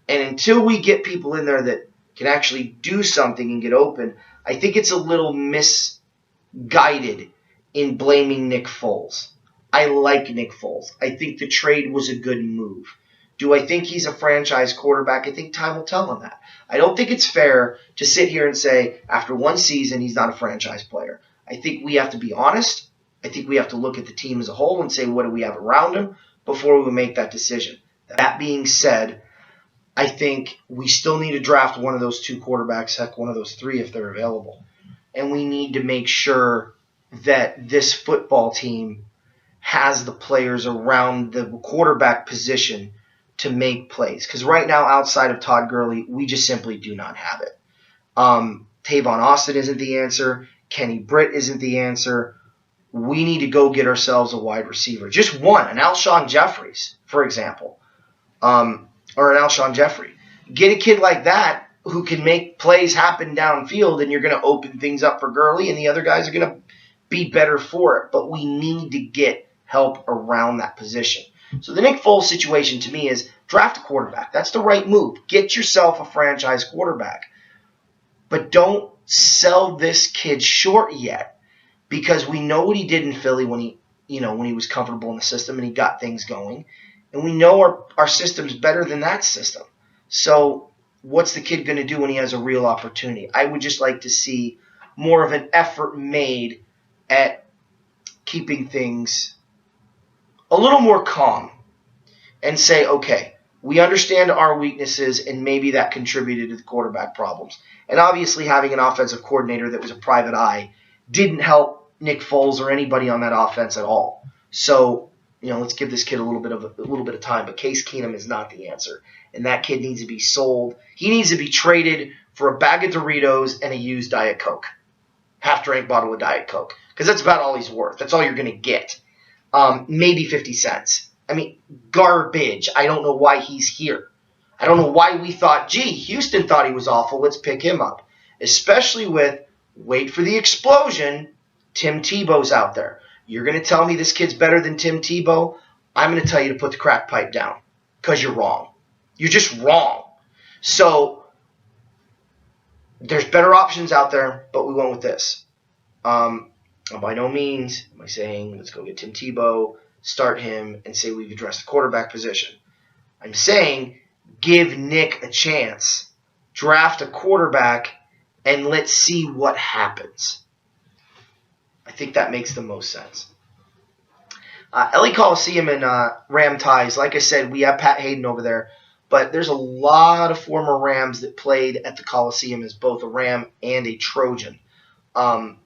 And until we get people in there that can actually do something and get open, I think it's a little misguided in blaming Nick Foles. I like Nick Foles. I think the trade was a good move. Do I think he's a franchise quarterback? I think time will tell on that. I don't think it's fair to sit here and say after one season he's not a franchise player. I think we have to be honest. I think we have to look at the team as a whole and say what do we have around him before we make that decision. That being said, I think we still need to draft one of those two quarterbacks, heck, one of those three if they're available. And we need to make sure that this football team has the players around the quarterback position to make plays. Because right now, outside of Todd Gurley, we just simply do not have it. Tavon Austin isn't the answer. Kenny Britt isn't the answer. We need to go get ourselves a wide receiver. Just one, an Alshon Jeffries, for example. Or an Alshon Jeffrey. Get a kid like that who can make plays happen downfield, and you're going to open things up for Gurley, and the other guys are going to be better for it. But we need to get help around that position. So the Nick Foles situation to me is draft a quarterback. That's the right move. Get yourself a franchise quarterback. But don't sell this kid short yet, because we know what he did in Philly when he was comfortable in the system and he got things going. And we know our system's better than that system. So what's the kid going to do when he has a real opportunity? I would just like to see more of an effort made at keeping things a little more calm and say, okay, we understand our weaknesses and maybe that contributed to the quarterback problems. And obviously having an offensive coordinator that was a private eye didn't help Nick Foles or anybody on that offense at all. So let's give this kid a little bit of time. But Case Keenum is not the answer, and that kid needs to be sold. He needs to be traded for a bag of Doritos and a used Diet Coke, half-drink bottle of Diet Coke, because that's about all he's worth. That's all you're going to get. Maybe 50 cents. I mean, garbage. I don't know why he's here. I don't know why we thought, gee, Houston thought he was awful. Let's pick him up. Especially with, wait for the explosion, Tim Tebow's out there. You're going to tell me this kid's better than Tim Tebow? I'm going to tell you to put the crack pipe down because you're wrong. You're just wrong. So There's better options out there, but we went with this. By no means am I saying let's go get Tim Tebow, start him, and say we've addressed the quarterback position. I'm saying give Nick a chance, draft a quarterback, and let's see what happens. I think that makes the most sense. LA Coliseum and Ram ties. Like I said, we have Pat Hayden over there, but there's a lot of former Rams that played at the Coliseum as both a Ram and a Trojan. And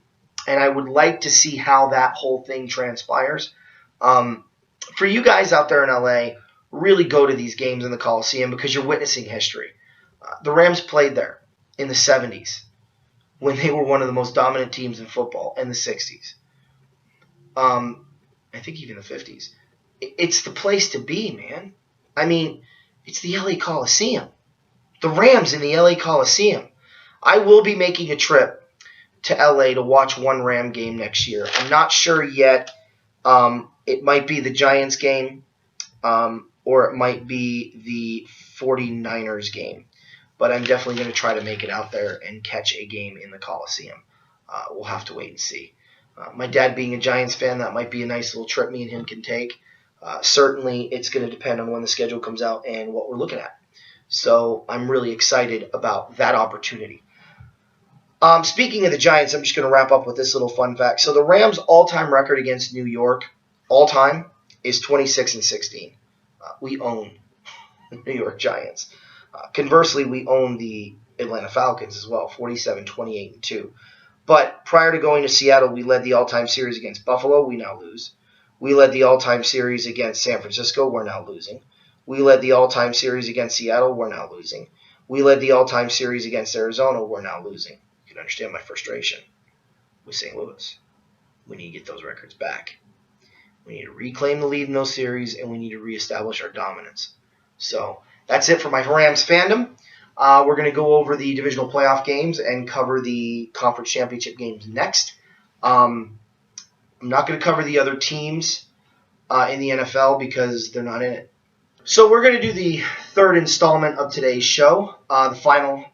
I would like to see how that whole thing transpires. For you guys out there in LA, really go to these games in the Coliseum because you're witnessing history. The Rams played there in the 70s when they were one of the most dominant teams in football, in the 60s. I think even the 50s. It's the place to be, man. I mean, it's the LA Coliseum. The Rams in the LA Coliseum. I will be making a trip to LA to watch one Ram game next year. I'm not sure yet. It might be the Giants game, or it might be the 49ers game. But I'm definitely going to try to make it out there and catch a game in the Coliseum. We'll have to wait and see. My dad being a Giants fan, that might be a nice little trip me and him can take. Certainly, it's going to depend on when the schedule comes out and what we're looking at. So I'm really excited about that opportunity. Speaking of the Giants, I'm just going to wrap up with this little fun fact. So the Rams' all-time record against New York, all-time, is 26-16. We own the New York Giants. Conversely, we own the Atlanta Falcons as well, 47-28-2. But prior to going to Seattle, we led the all-time series against Buffalo. We now lose. We led the all-time series against San Francisco. We're now losing. We led the all-time series against Seattle. We're now losing. We led the all-time series against Arizona. We're now losing. You can understand my frustration with St. Louis. We need to get those records back. We need to reclaim the lead in those series, and we need to reestablish our dominance. So that's it for my Rams fandom. We're going to go over the divisional playoff games and cover the conference championship games next. I'm not going to cover the other teams in the NFL because they're not in it. So we're going to do the third installment of today's show, the final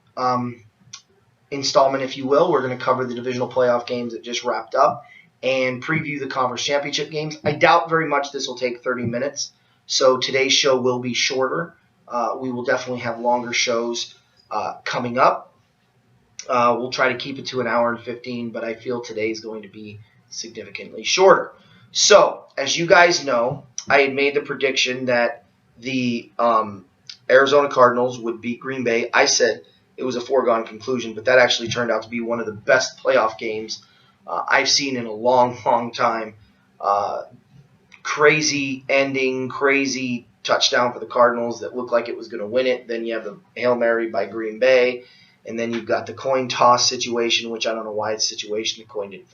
installment, if you will. We're going to cover the divisional playoff games that just wrapped up and preview the conference championship games. I doubt very much this will take 30 minutes, so today's show will be shorter. We will definitely have longer shows coming up. We'll try to keep it to an hour and 15, but I feel today is going to be significantly shorter. So, as you guys know, I had made the prediction that the Arizona Cardinals would beat Green Bay. I said it was a foregone conclusion, but that actually turned out to be one of the best playoff games I've seen in a long, long time. Crazy ending, crazy touchdown for the Cardinals that looked like it was going to win it. Then you have the Hail Mary by Green Bay. And then you've got the coin toss situation, which I don't know why it's a situation. The coin didn't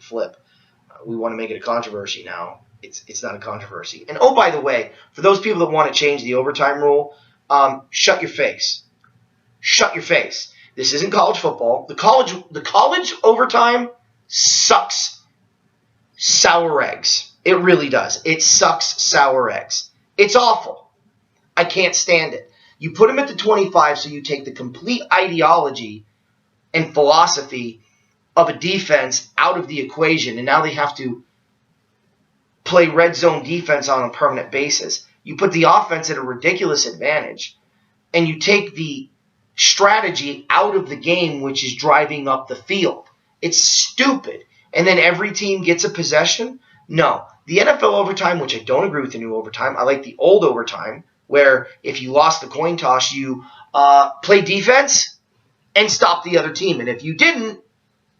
flip. We want to make it a controversy now. It's not a controversy. And oh, by the way, for those people that want to change the overtime rule, shut your face. Shut your face. This isn't college football. The college overtime sucks sour eggs. It really does. It sucks sour eggs. It's awful. I can't stand it. You put them at the 25, so you take the complete ideology and philosophy of a defense out of the equation, and now they have to play red zone defense on a permanent basis. You put the offense at a ridiculous advantage, and you take the strategy out of the game, which is driving up the field. It's stupid. And then every team gets a possession? No. The NFL overtime, which I don't agree with the new overtime, I like the old overtime, where if you lost the coin toss, you play defense and stop the other team. And if you didn't,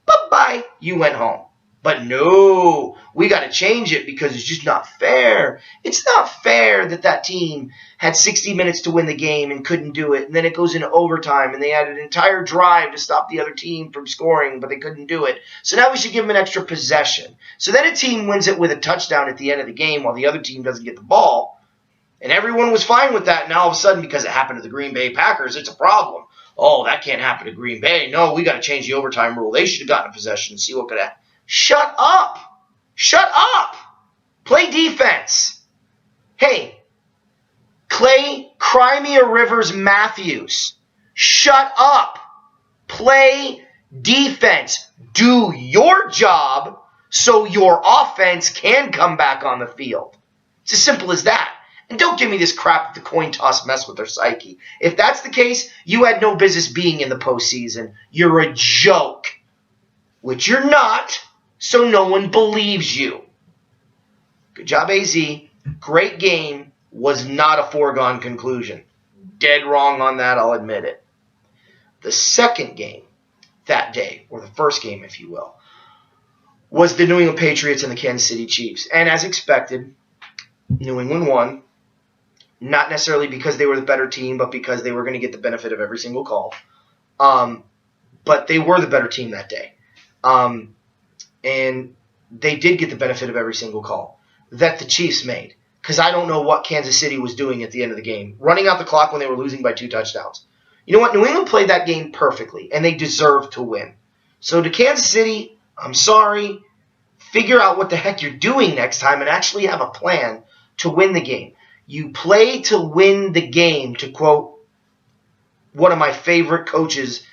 bye-bye, you went home. But no, we got to change it because it's just not fair. It's not fair that team had 60 minutes to win the game and couldn't do it. And then it goes into overtime, and they had an entire drive to stop the other team from scoring, but they couldn't do it. So now we should give them an extra possession. So then a team wins it with a touchdown at the end of the game while the other team doesn't get the ball. And everyone was fine with that. Now all of a sudden, because it happened to the Green Bay Packers, it's a problem. Oh, that can't happen to Green Bay. No, we got to change the overtime rule. They should have gotten a possession and see what could happen. Shut up. Shut up. Play defense. Hey, Clay, Crimea Rivers Matthews, shut up. Play defense. Do your job so your offense can come back on the field. It's as simple as that. And don't give me this crap that the coin toss mess with their psyche. If that's the case, you had no business being in the postseason. You're a joke. Which you're not, so no one believes you. Good job, AZ. Great game. Was not a foregone conclusion. Dead wrong on that, I'll admit it. The second game that day, or the first game, if you will, was the New England Patriots and the Kansas City Chiefs. And as expected, New England won. Not necessarily because they were the better team, but because they were going to get the benefit of every single call. But they were the better team that day. And they did get the benefit of every single call that the Chiefs made. Because I don't know what Kansas City was doing at the end of the game. Running out the clock when they were losing by 2 touchdowns. You know what? New England played that game perfectly, and they deserved to win. So to Kansas City, I'm sorry. Figure out what the heck you're doing next time and actually have a plan to win the game. You play to win the game, to quote one of my favorite coaches,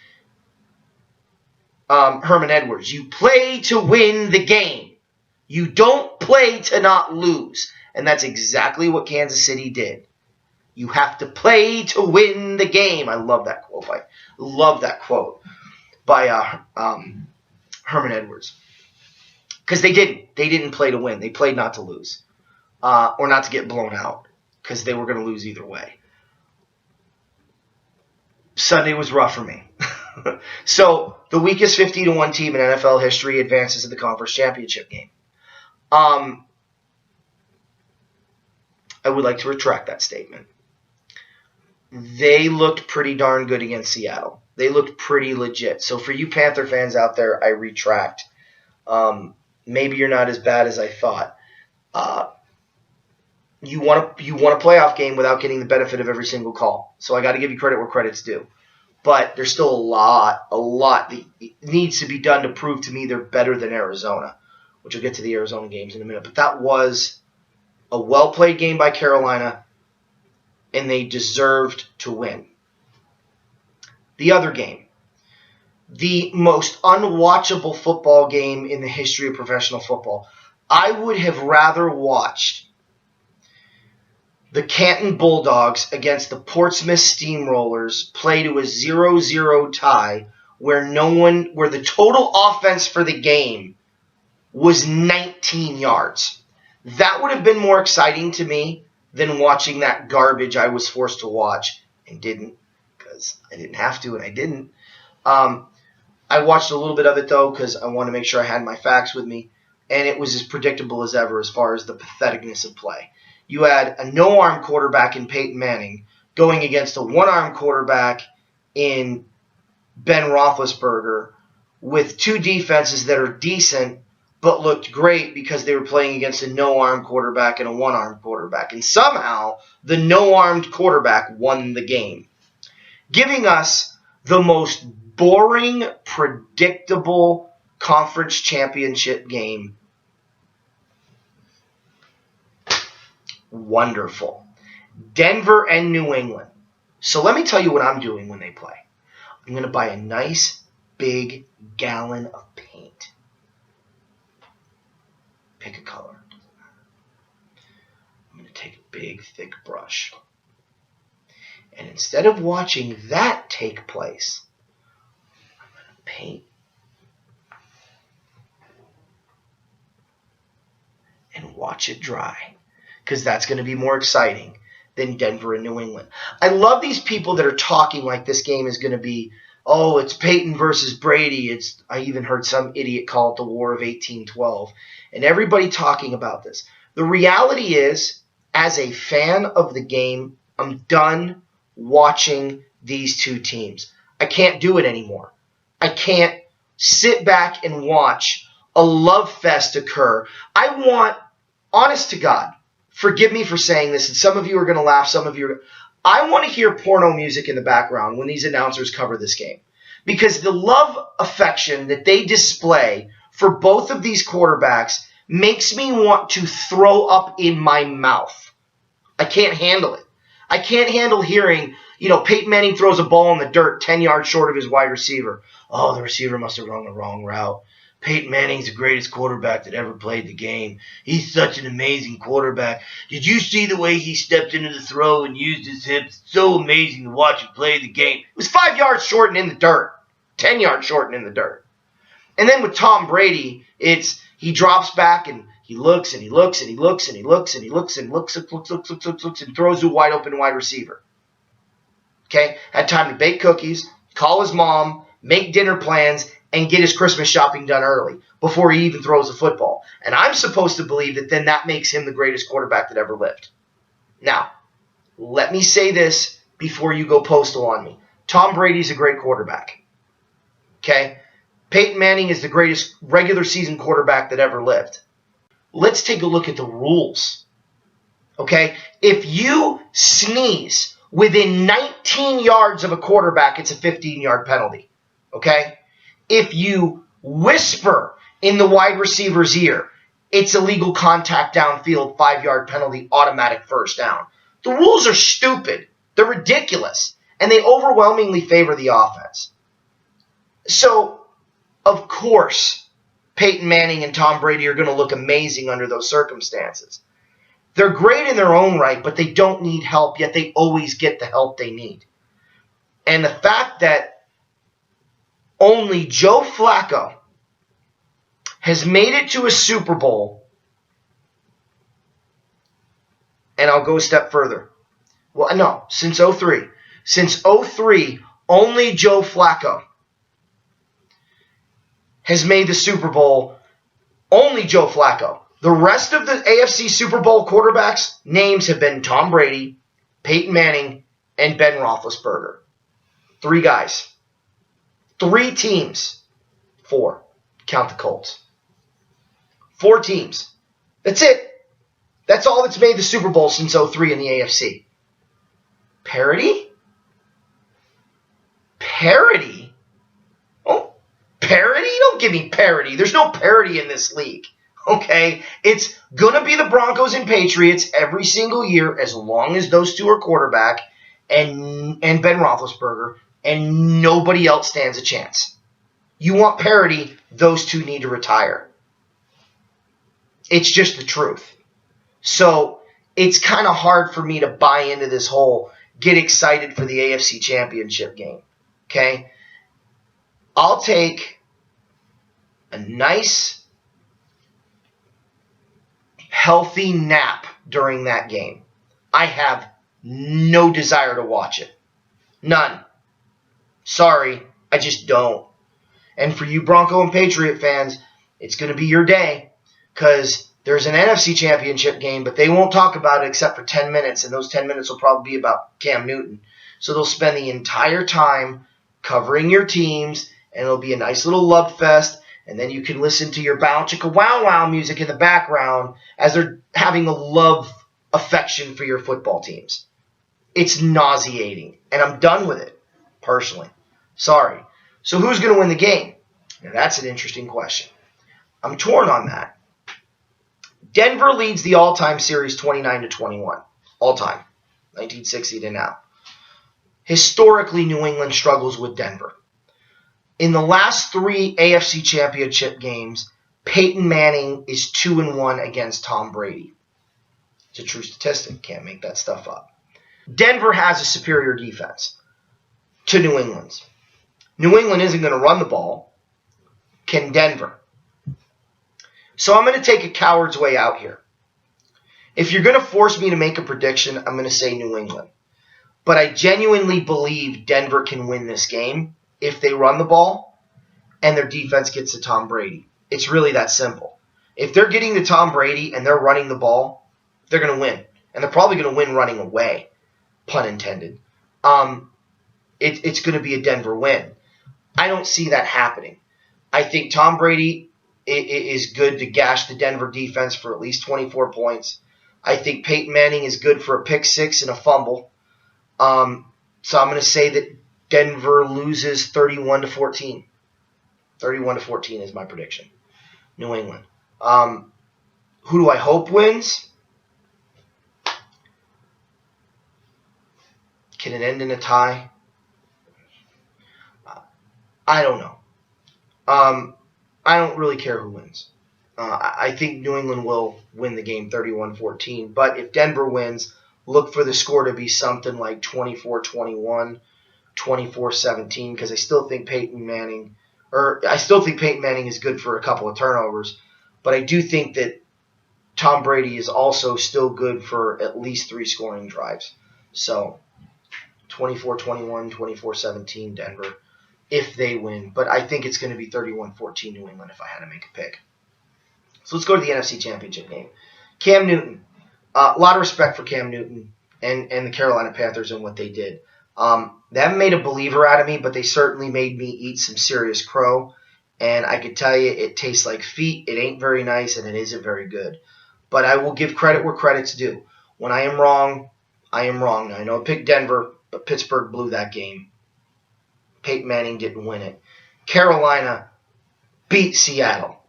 Herman Edwards. You play to win the game. You don't play to not lose. And that's exactly what Kansas City did. You have to play to win the game. I love that quote by Herman Edwards. Because they didn't. They didn't play to win. They played not to lose. Or not to get blown out. Because they were going to lose either way. Sunday was rough for me. So, the weakest 50-1 team in NFL history advances to the conference championship game. I would like to retract that statement. They looked pretty darn good against Seattle. They looked pretty legit. So for you Panther fans out there, I retract. Maybe you're not as bad as I thought. You want a playoff game without getting the benefit of every single call. So I got to give you credit where credit's due. But there's still a lot that needs to be done to prove to me they're better than Arizona, which we'll get to the Arizona games in a minute. But that was a well-played game by Carolina, and they deserved to win. The other game, the most unwatchable football game in the history of professional football. I would have rather watched the Canton Bulldogs against the Portsmouth Steamrollers play to a 0-0 tie where the total offense for the game was 19 yards. That would have been more exciting to me than watching that garbage I was forced to watch and didn't, because I didn't have to and I didn't. I watched a little bit of it, though, because I wanted to make sure I had my facts with me, and it was as predictable as ever as far as the patheticness of play. You had a no-arm quarterback in Peyton Manning going against a one-arm quarterback in Ben Roethlisberger with two defenses that are decent but looked great because they were playing against a no-arm quarterback and a one-arm quarterback. And somehow, the no-armed quarterback won the game, giving us the most boring, predictable conference championship game. Wonderful. Denver and New England. So let me tell you what I'm doing when they play. I'm going to buy a nice, big gallon of paint. Pick a color. Doesn't matter. I'm going to take a big, thick brush. And instead of watching that take place, I'm going to paint and watch it dry. Because that's going to be more exciting than Denver and New England. I love these people that are talking like this game is going to be, oh, it's Peyton versus Brady. I even heard some idiot call it the War of 1812. And everybody talking about this. The reality is, as a fan of the game, I'm done watching these two teams. I can't do it anymore. I can't sit back and watch a love fest occur. I want, honest to God, forgive me for saying this, and some of you are going to laugh, some of you I want to hear porno music in the background when these announcers cover this game. Because the love affection that they display for both of these quarterbacks makes me want to throw up in my mouth. I can't handle it. I can't handle hearing, Peyton Manning throws a ball in the dirt 10 yards short of his wide receiver. Oh, the receiver must have run the wrong route. Peyton Manning's the greatest quarterback that ever played the game. He's such an amazing quarterback. Did you see the way he stepped into the throw and used his hips? So amazing to watch him play the game. It was 5 yards short and in the dirt. 10 yards short and in the dirt. And then with Tom Brady, he drops back and he looks and he looks and he looks and he looks and he looks and looks and throws to a wide open wide receiver. Okay? Had time to bake cookies, call his mom, make dinner plans, and get his Christmas shopping done early before he even throws the football. And I'm supposed to believe that then that makes him the greatest quarterback that ever lived. Now, let me say this before you go postal on me. Tom Brady's a great quarterback. Okay? Peyton Manning is the greatest regular season quarterback that ever lived. Let's take a look at the rules. Okay? If you sneeze within 19 yards of a quarterback, it's a 15-yard penalty. Okay? If you whisper in the wide receiver's ear, it's illegal contact downfield, 5-yard penalty, automatic first down. The rules are stupid. They're ridiculous. And they overwhelmingly favor the offense. So, of course, Peyton Manning and Tom Brady are going to look amazing under those circumstances. They're great in their own right, but they don't need help, yet they always get the help they need. And the fact that only Joe Flacco has made it to a Super Bowl, and I'll go a step further. Well, no, since 2003. Since 2003, only Joe Flacco has made the Super Bowl. Only Joe Flacco. The rest of the AFC Super Bowl quarterbacks' names have been Tom Brady, Peyton Manning, and Ben Roethlisberger. 3 guys. 3 teams. 4. Count the Colts. 4 teams. That's it. That's all that's made the Super Bowl since 2003 in the AFC. Parity? Parity? Oh, parity? Don't give me parity. There's no parity in this league. Okay? It's going to be the Broncos and Patriots every single year as long as those 2 are quarterback and Ben Roethlisberger, and nobody else stands a chance. You want parity, those 2 need to retire. It's just the truth. So it's kind of hard for me to buy into this whole get excited for the AFC Championship game. Okay? I'll take a nice, healthy nap during that game. I have no desire to watch it. None. Sorry, I just don't. And for you Bronco and Patriot fans, it's going to be your day because there's an NFC Championship game, but they won't talk about it except for 10 minutes, and those 10 minutes will probably be about Cam Newton. So they'll spend the entire time covering your teams, and it'll be a nice little love fest, and then you can listen to your Bow Chicka Wow Wow music in the background as they're having a love affection for your football teams. It's nauseating, and I'm done with it, personally. Sorry. So who's going to win the game? Now that's an interesting question. I'm torn on that. Denver leads the all-time series 29-21. All-time. 1960 to now. Historically, New England struggles with Denver. In the last 3 AFC Championship games, Peyton Manning is 2-1 against Tom Brady. It's a true statistic. Can't make that stuff up. Denver has a superior defense to New England's. New England isn't going to run the ball. Can Denver? So I'm going to take a coward's way out here. If you're going to force me to make a prediction, I'm going to say New England. But I genuinely believe Denver can win this game if they run the ball and their defense gets to Tom Brady. It's really that simple. If they're getting to Tom Brady and they're running the ball, they're going to win. And they're probably going to win running away, pun intended. It's going to be a Denver win. I don't see that happening. I think Tom Brady is good to gash the Denver defense for at least 24 points. I think Peyton Manning is good for a pick 6 and a fumble. So I'm going to say that Denver loses 31-14. 31-14 is my prediction. New England. Who do I hope wins? Can it end in a tie? I don't know. I don't really care who wins. I think New England will win the game 31-14. But if Denver wins, look for the score to be something like 24-21, 24-17, because I still think Peyton Manning is good for a couple of turnovers. But I do think that Tom Brady is also still good for at least 3 scoring drives. So 24-21, 24-17 Denver if they win. But I think it's going to be 31-14 New England if I had to make a pick. So let's go to the NFC Championship game. Cam Newton. A lot of respect for Cam Newton and the Carolina Panthers and what they did. They haven't made a believer out of me, but they certainly made me eat some serious crow. And I could tell you it tastes like feet. It ain't very nice, and it isn't very good. But I will give credit where credit's due. When I am wrong, I am wrong. Now, I know I picked Denver, but Pittsburgh blew that game. Peyton Manning didn't win it. Carolina beat Seattle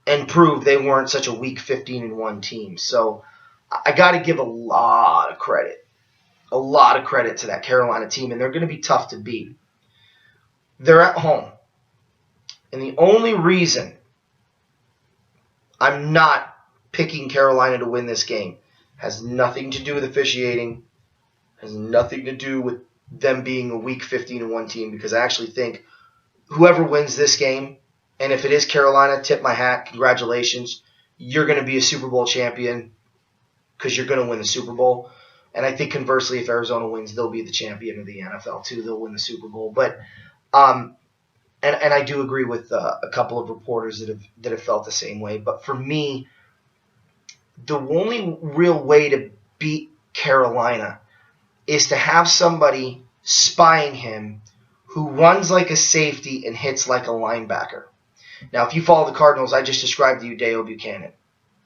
and proved they weren't such a weak 15-1 team. So I got to give a lot of credit to that Carolina team, and they're going to be tough to beat. They're at home. And the only reason I'm not picking Carolina to win this game has nothing to do with officiating, has nothing to do with them being a weak 15-1 team, because I actually think whoever wins this game, and if it is Carolina, tip my hat, congratulations, you're going to be a Super Bowl champion because you're going to win the Super Bowl. And I think conversely, if Arizona wins, they'll be the champion of the NFL too. They'll win the Super Bowl. But and I do agree with a couple of reporters that have felt the same way. But for me, the only real way to beat Carolina is to have somebody spying him who runs like a safety and hits like a linebacker. Now, if you follow the Cardinals, I just described to you Dale Buchanan.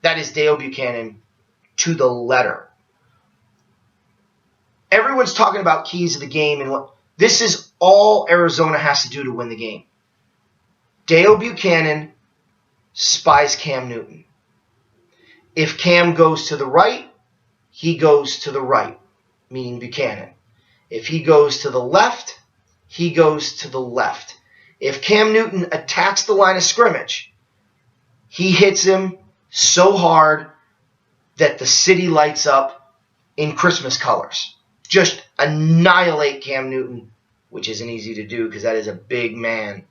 That is Dale Buchanan to the letter. Everyone's talking about keys of the game, and this is all Arizona has to do to win the game. Dale Buchanan spies Cam Newton. If Cam goes to the right, he goes to the right, meaning Buchanan. If he goes to the left, he goes to the left. If Cam Newton attacks the line of scrimmage, he hits him so hard that the city lights up in Christmas colors. Just annihilate Cam Newton, which isn't easy to do because that is a big man.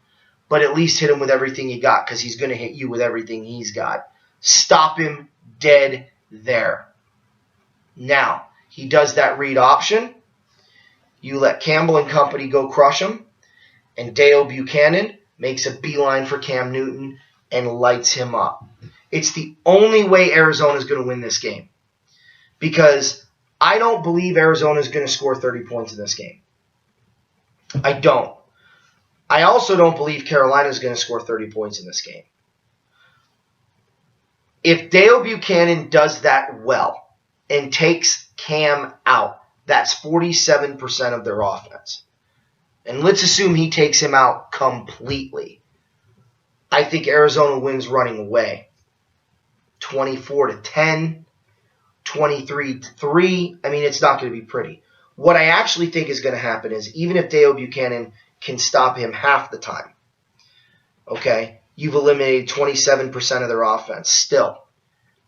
But at least hit him with everything you got, because he's going to hit you with everything he's got. Stop him dead there. Now, he does that read option. You let Campbell and company go crush him. And Dale Buchanan makes a beeline for Cam Newton and lights him up. It's the only way Arizona is going to win this game. Because I don't believe Arizona is going to score 30 points in this game. I don't. I also don't believe Carolina is going to score 30 points in this game. If Dale Buchanan does that well and takes Cam out, that's 47% of their offense. And let's assume he takes him out completely. I think Arizona wins running away. 24-10, 23-3. I mean, it's not going to be pretty. What I actually think is going to happen is, even if Dale Buchanan can stop him half the time, okay, you've eliminated 27% of their offense still.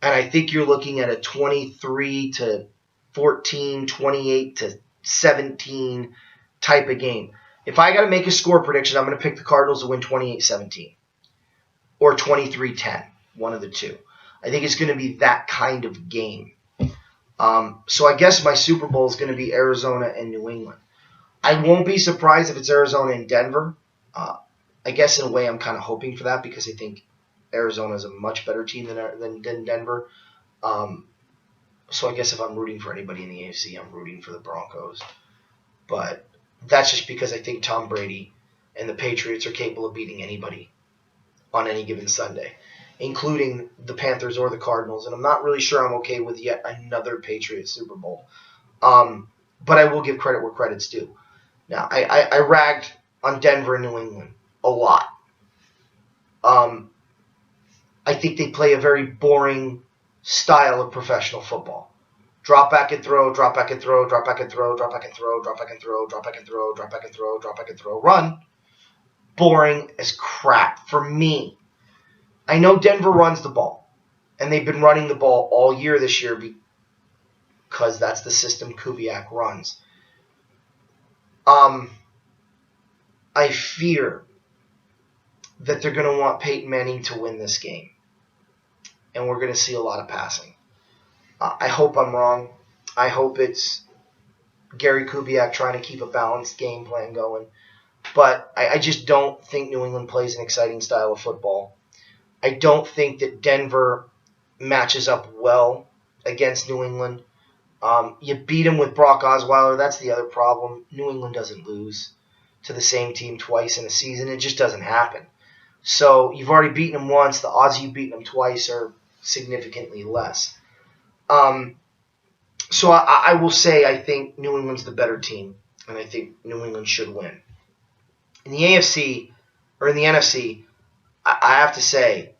And I think you're looking at a 23-14, 28-17 type of game. If I got to make a score prediction, I'm going to pick the Cardinals to win 28-17 or 23-10, one of the two. I think it's going to be that kind of game. So I guess my Super Bowl is going to be Arizona and New England. I won't be surprised if it's Arizona and Denver. I guess in a way I'm kind of hoping for that, because I think Arizona is a much better team than Denver. So I guess if I'm rooting for anybody in the AFC, I'm rooting for the Broncos. But that's just because I think Tom Brady and the Patriots are capable of beating anybody on any given Sunday, including the Panthers or the Cardinals. And I'm not really sure I'm okay with yet another Patriots Super Bowl. But I will give credit where credit's due. Now, I ragged on Denver and New England a lot. I think they play a very boring style of professional football. Drop back and throw, drop back and throw, drop back and throw, drop back and throw, drop back and throw, drop back and throw, drop back and throw, drop back and throw, run. Boring as crap for me. I know Denver runs the ball, and they've been running the ball all year this year because that's the system Kubiak runs. I fear that they're going to want Peyton Manning to win this game, and we're going to see a lot of passing. I hope I'm wrong. I hope it's Gary Kubiak trying to keep a balanced game plan going. But I just don't think New England plays an exciting style of football. I don't think that Denver matches up well against New England. You beat them with Brock Osweiler. That's the other problem. New England doesn't lose to the same team twice in a season. It just doesn't happen. So you've already beaten them once. The odds of you beating them twice are significantly less. So I will say I think New England's the better team, and I think New England should win. In the AFC, or in the NFC, I have to say,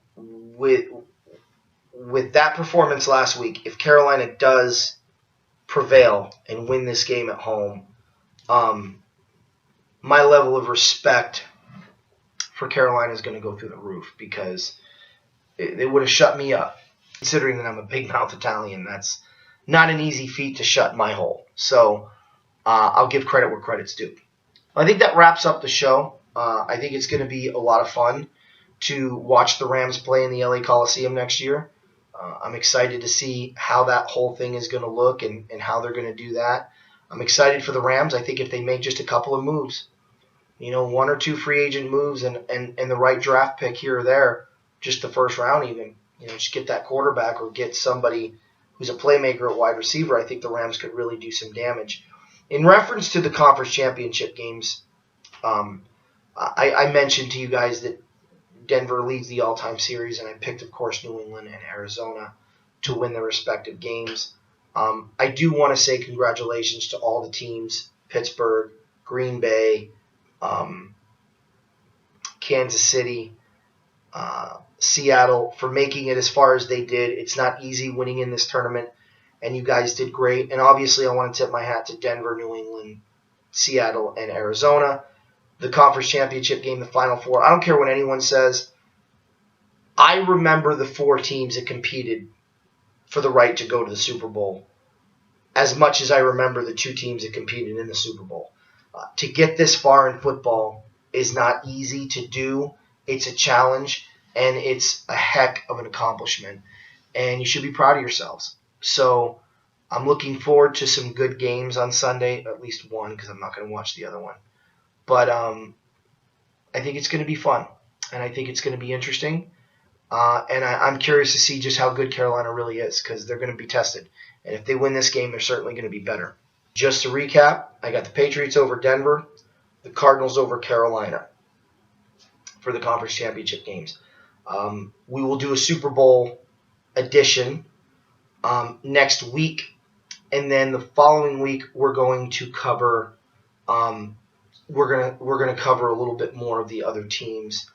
with that performance last week, if Carolina does prevail and win this game at home, my level of respect for Carolina is going to go through the roof because they would have shut me up. Considering that I'm a big mouth Italian, that's not an easy feat to shut my hole. So I'll give credit where credit's due. I think that wraps up the show. I think it's going to be a lot of fun to watch the Rams play in the LA Coliseum next year. I'm excited to see how that whole thing is going to look and how they're going to do that. I'm excited for the Rams. I think if they make just a couple of moves, one or two free agent moves and the right draft pick here or there, just the first round even, just get that quarterback or get somebody who's a playmaker at wide receiver, I think the Rams could really do some damage. In reference to the conference championship games, I mentioned to you guys that Denver leads the all-time series, and I picked, of course, New England and Arizona to win their respective games. I do want to say congratulations to all the teams, Pittsburgh, Green Bay, Kansas City, Seattle, for making it as far as they did. It's not easy winning in this tournament, and you guys did great. And obviously I want to tip my hat to Denver, New England, Seattle, and Arizona. The conference championship game, the Final Four. I don't care what anyone says. I remember the four teams that competed for the right to go to the Super Bowl as much as I remember the two teams that competed in the Super Bowl. To get this far in football is not easy to do. It's a challenge, and it's a heck of an accomplishment. And you should be proud of yourselves. So I'm looking forward to some good games on Sunday, at least one, because I'm not going to watch the other one. But I think it's going to be fun, and I think it's going to be interesting. And I'm curious to see just how good Carolina really is, because they're going to be tested. And if they win this game, they're certainly going to be better. Just to recap, I got the Patriots over Denver, the Cardinals over Carolina for the conference championship games. We will do a Super Bowl edition next week, and then the following week we're going to cover we're gonna cover a little bit more of the other teams.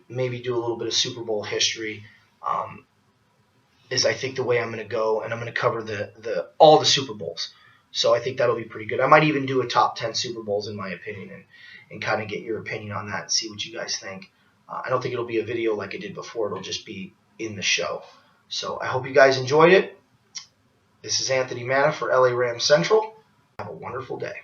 Maybe do a little bit of Super Bowl history. Is I think the way I'm gonna go, and I'm gonna cover all the Super Bowls. So I think that'll be pretty good. I might even do a top 10 Super Bowls in my opinion, and kind of get your opinion on that and see what you guys think. I don't think it'll be a video like I did before. It'll just be in the show. So I hope you guys enjoyed it. This is Anthony Manna for LA Rams Central. Have a wonderful day.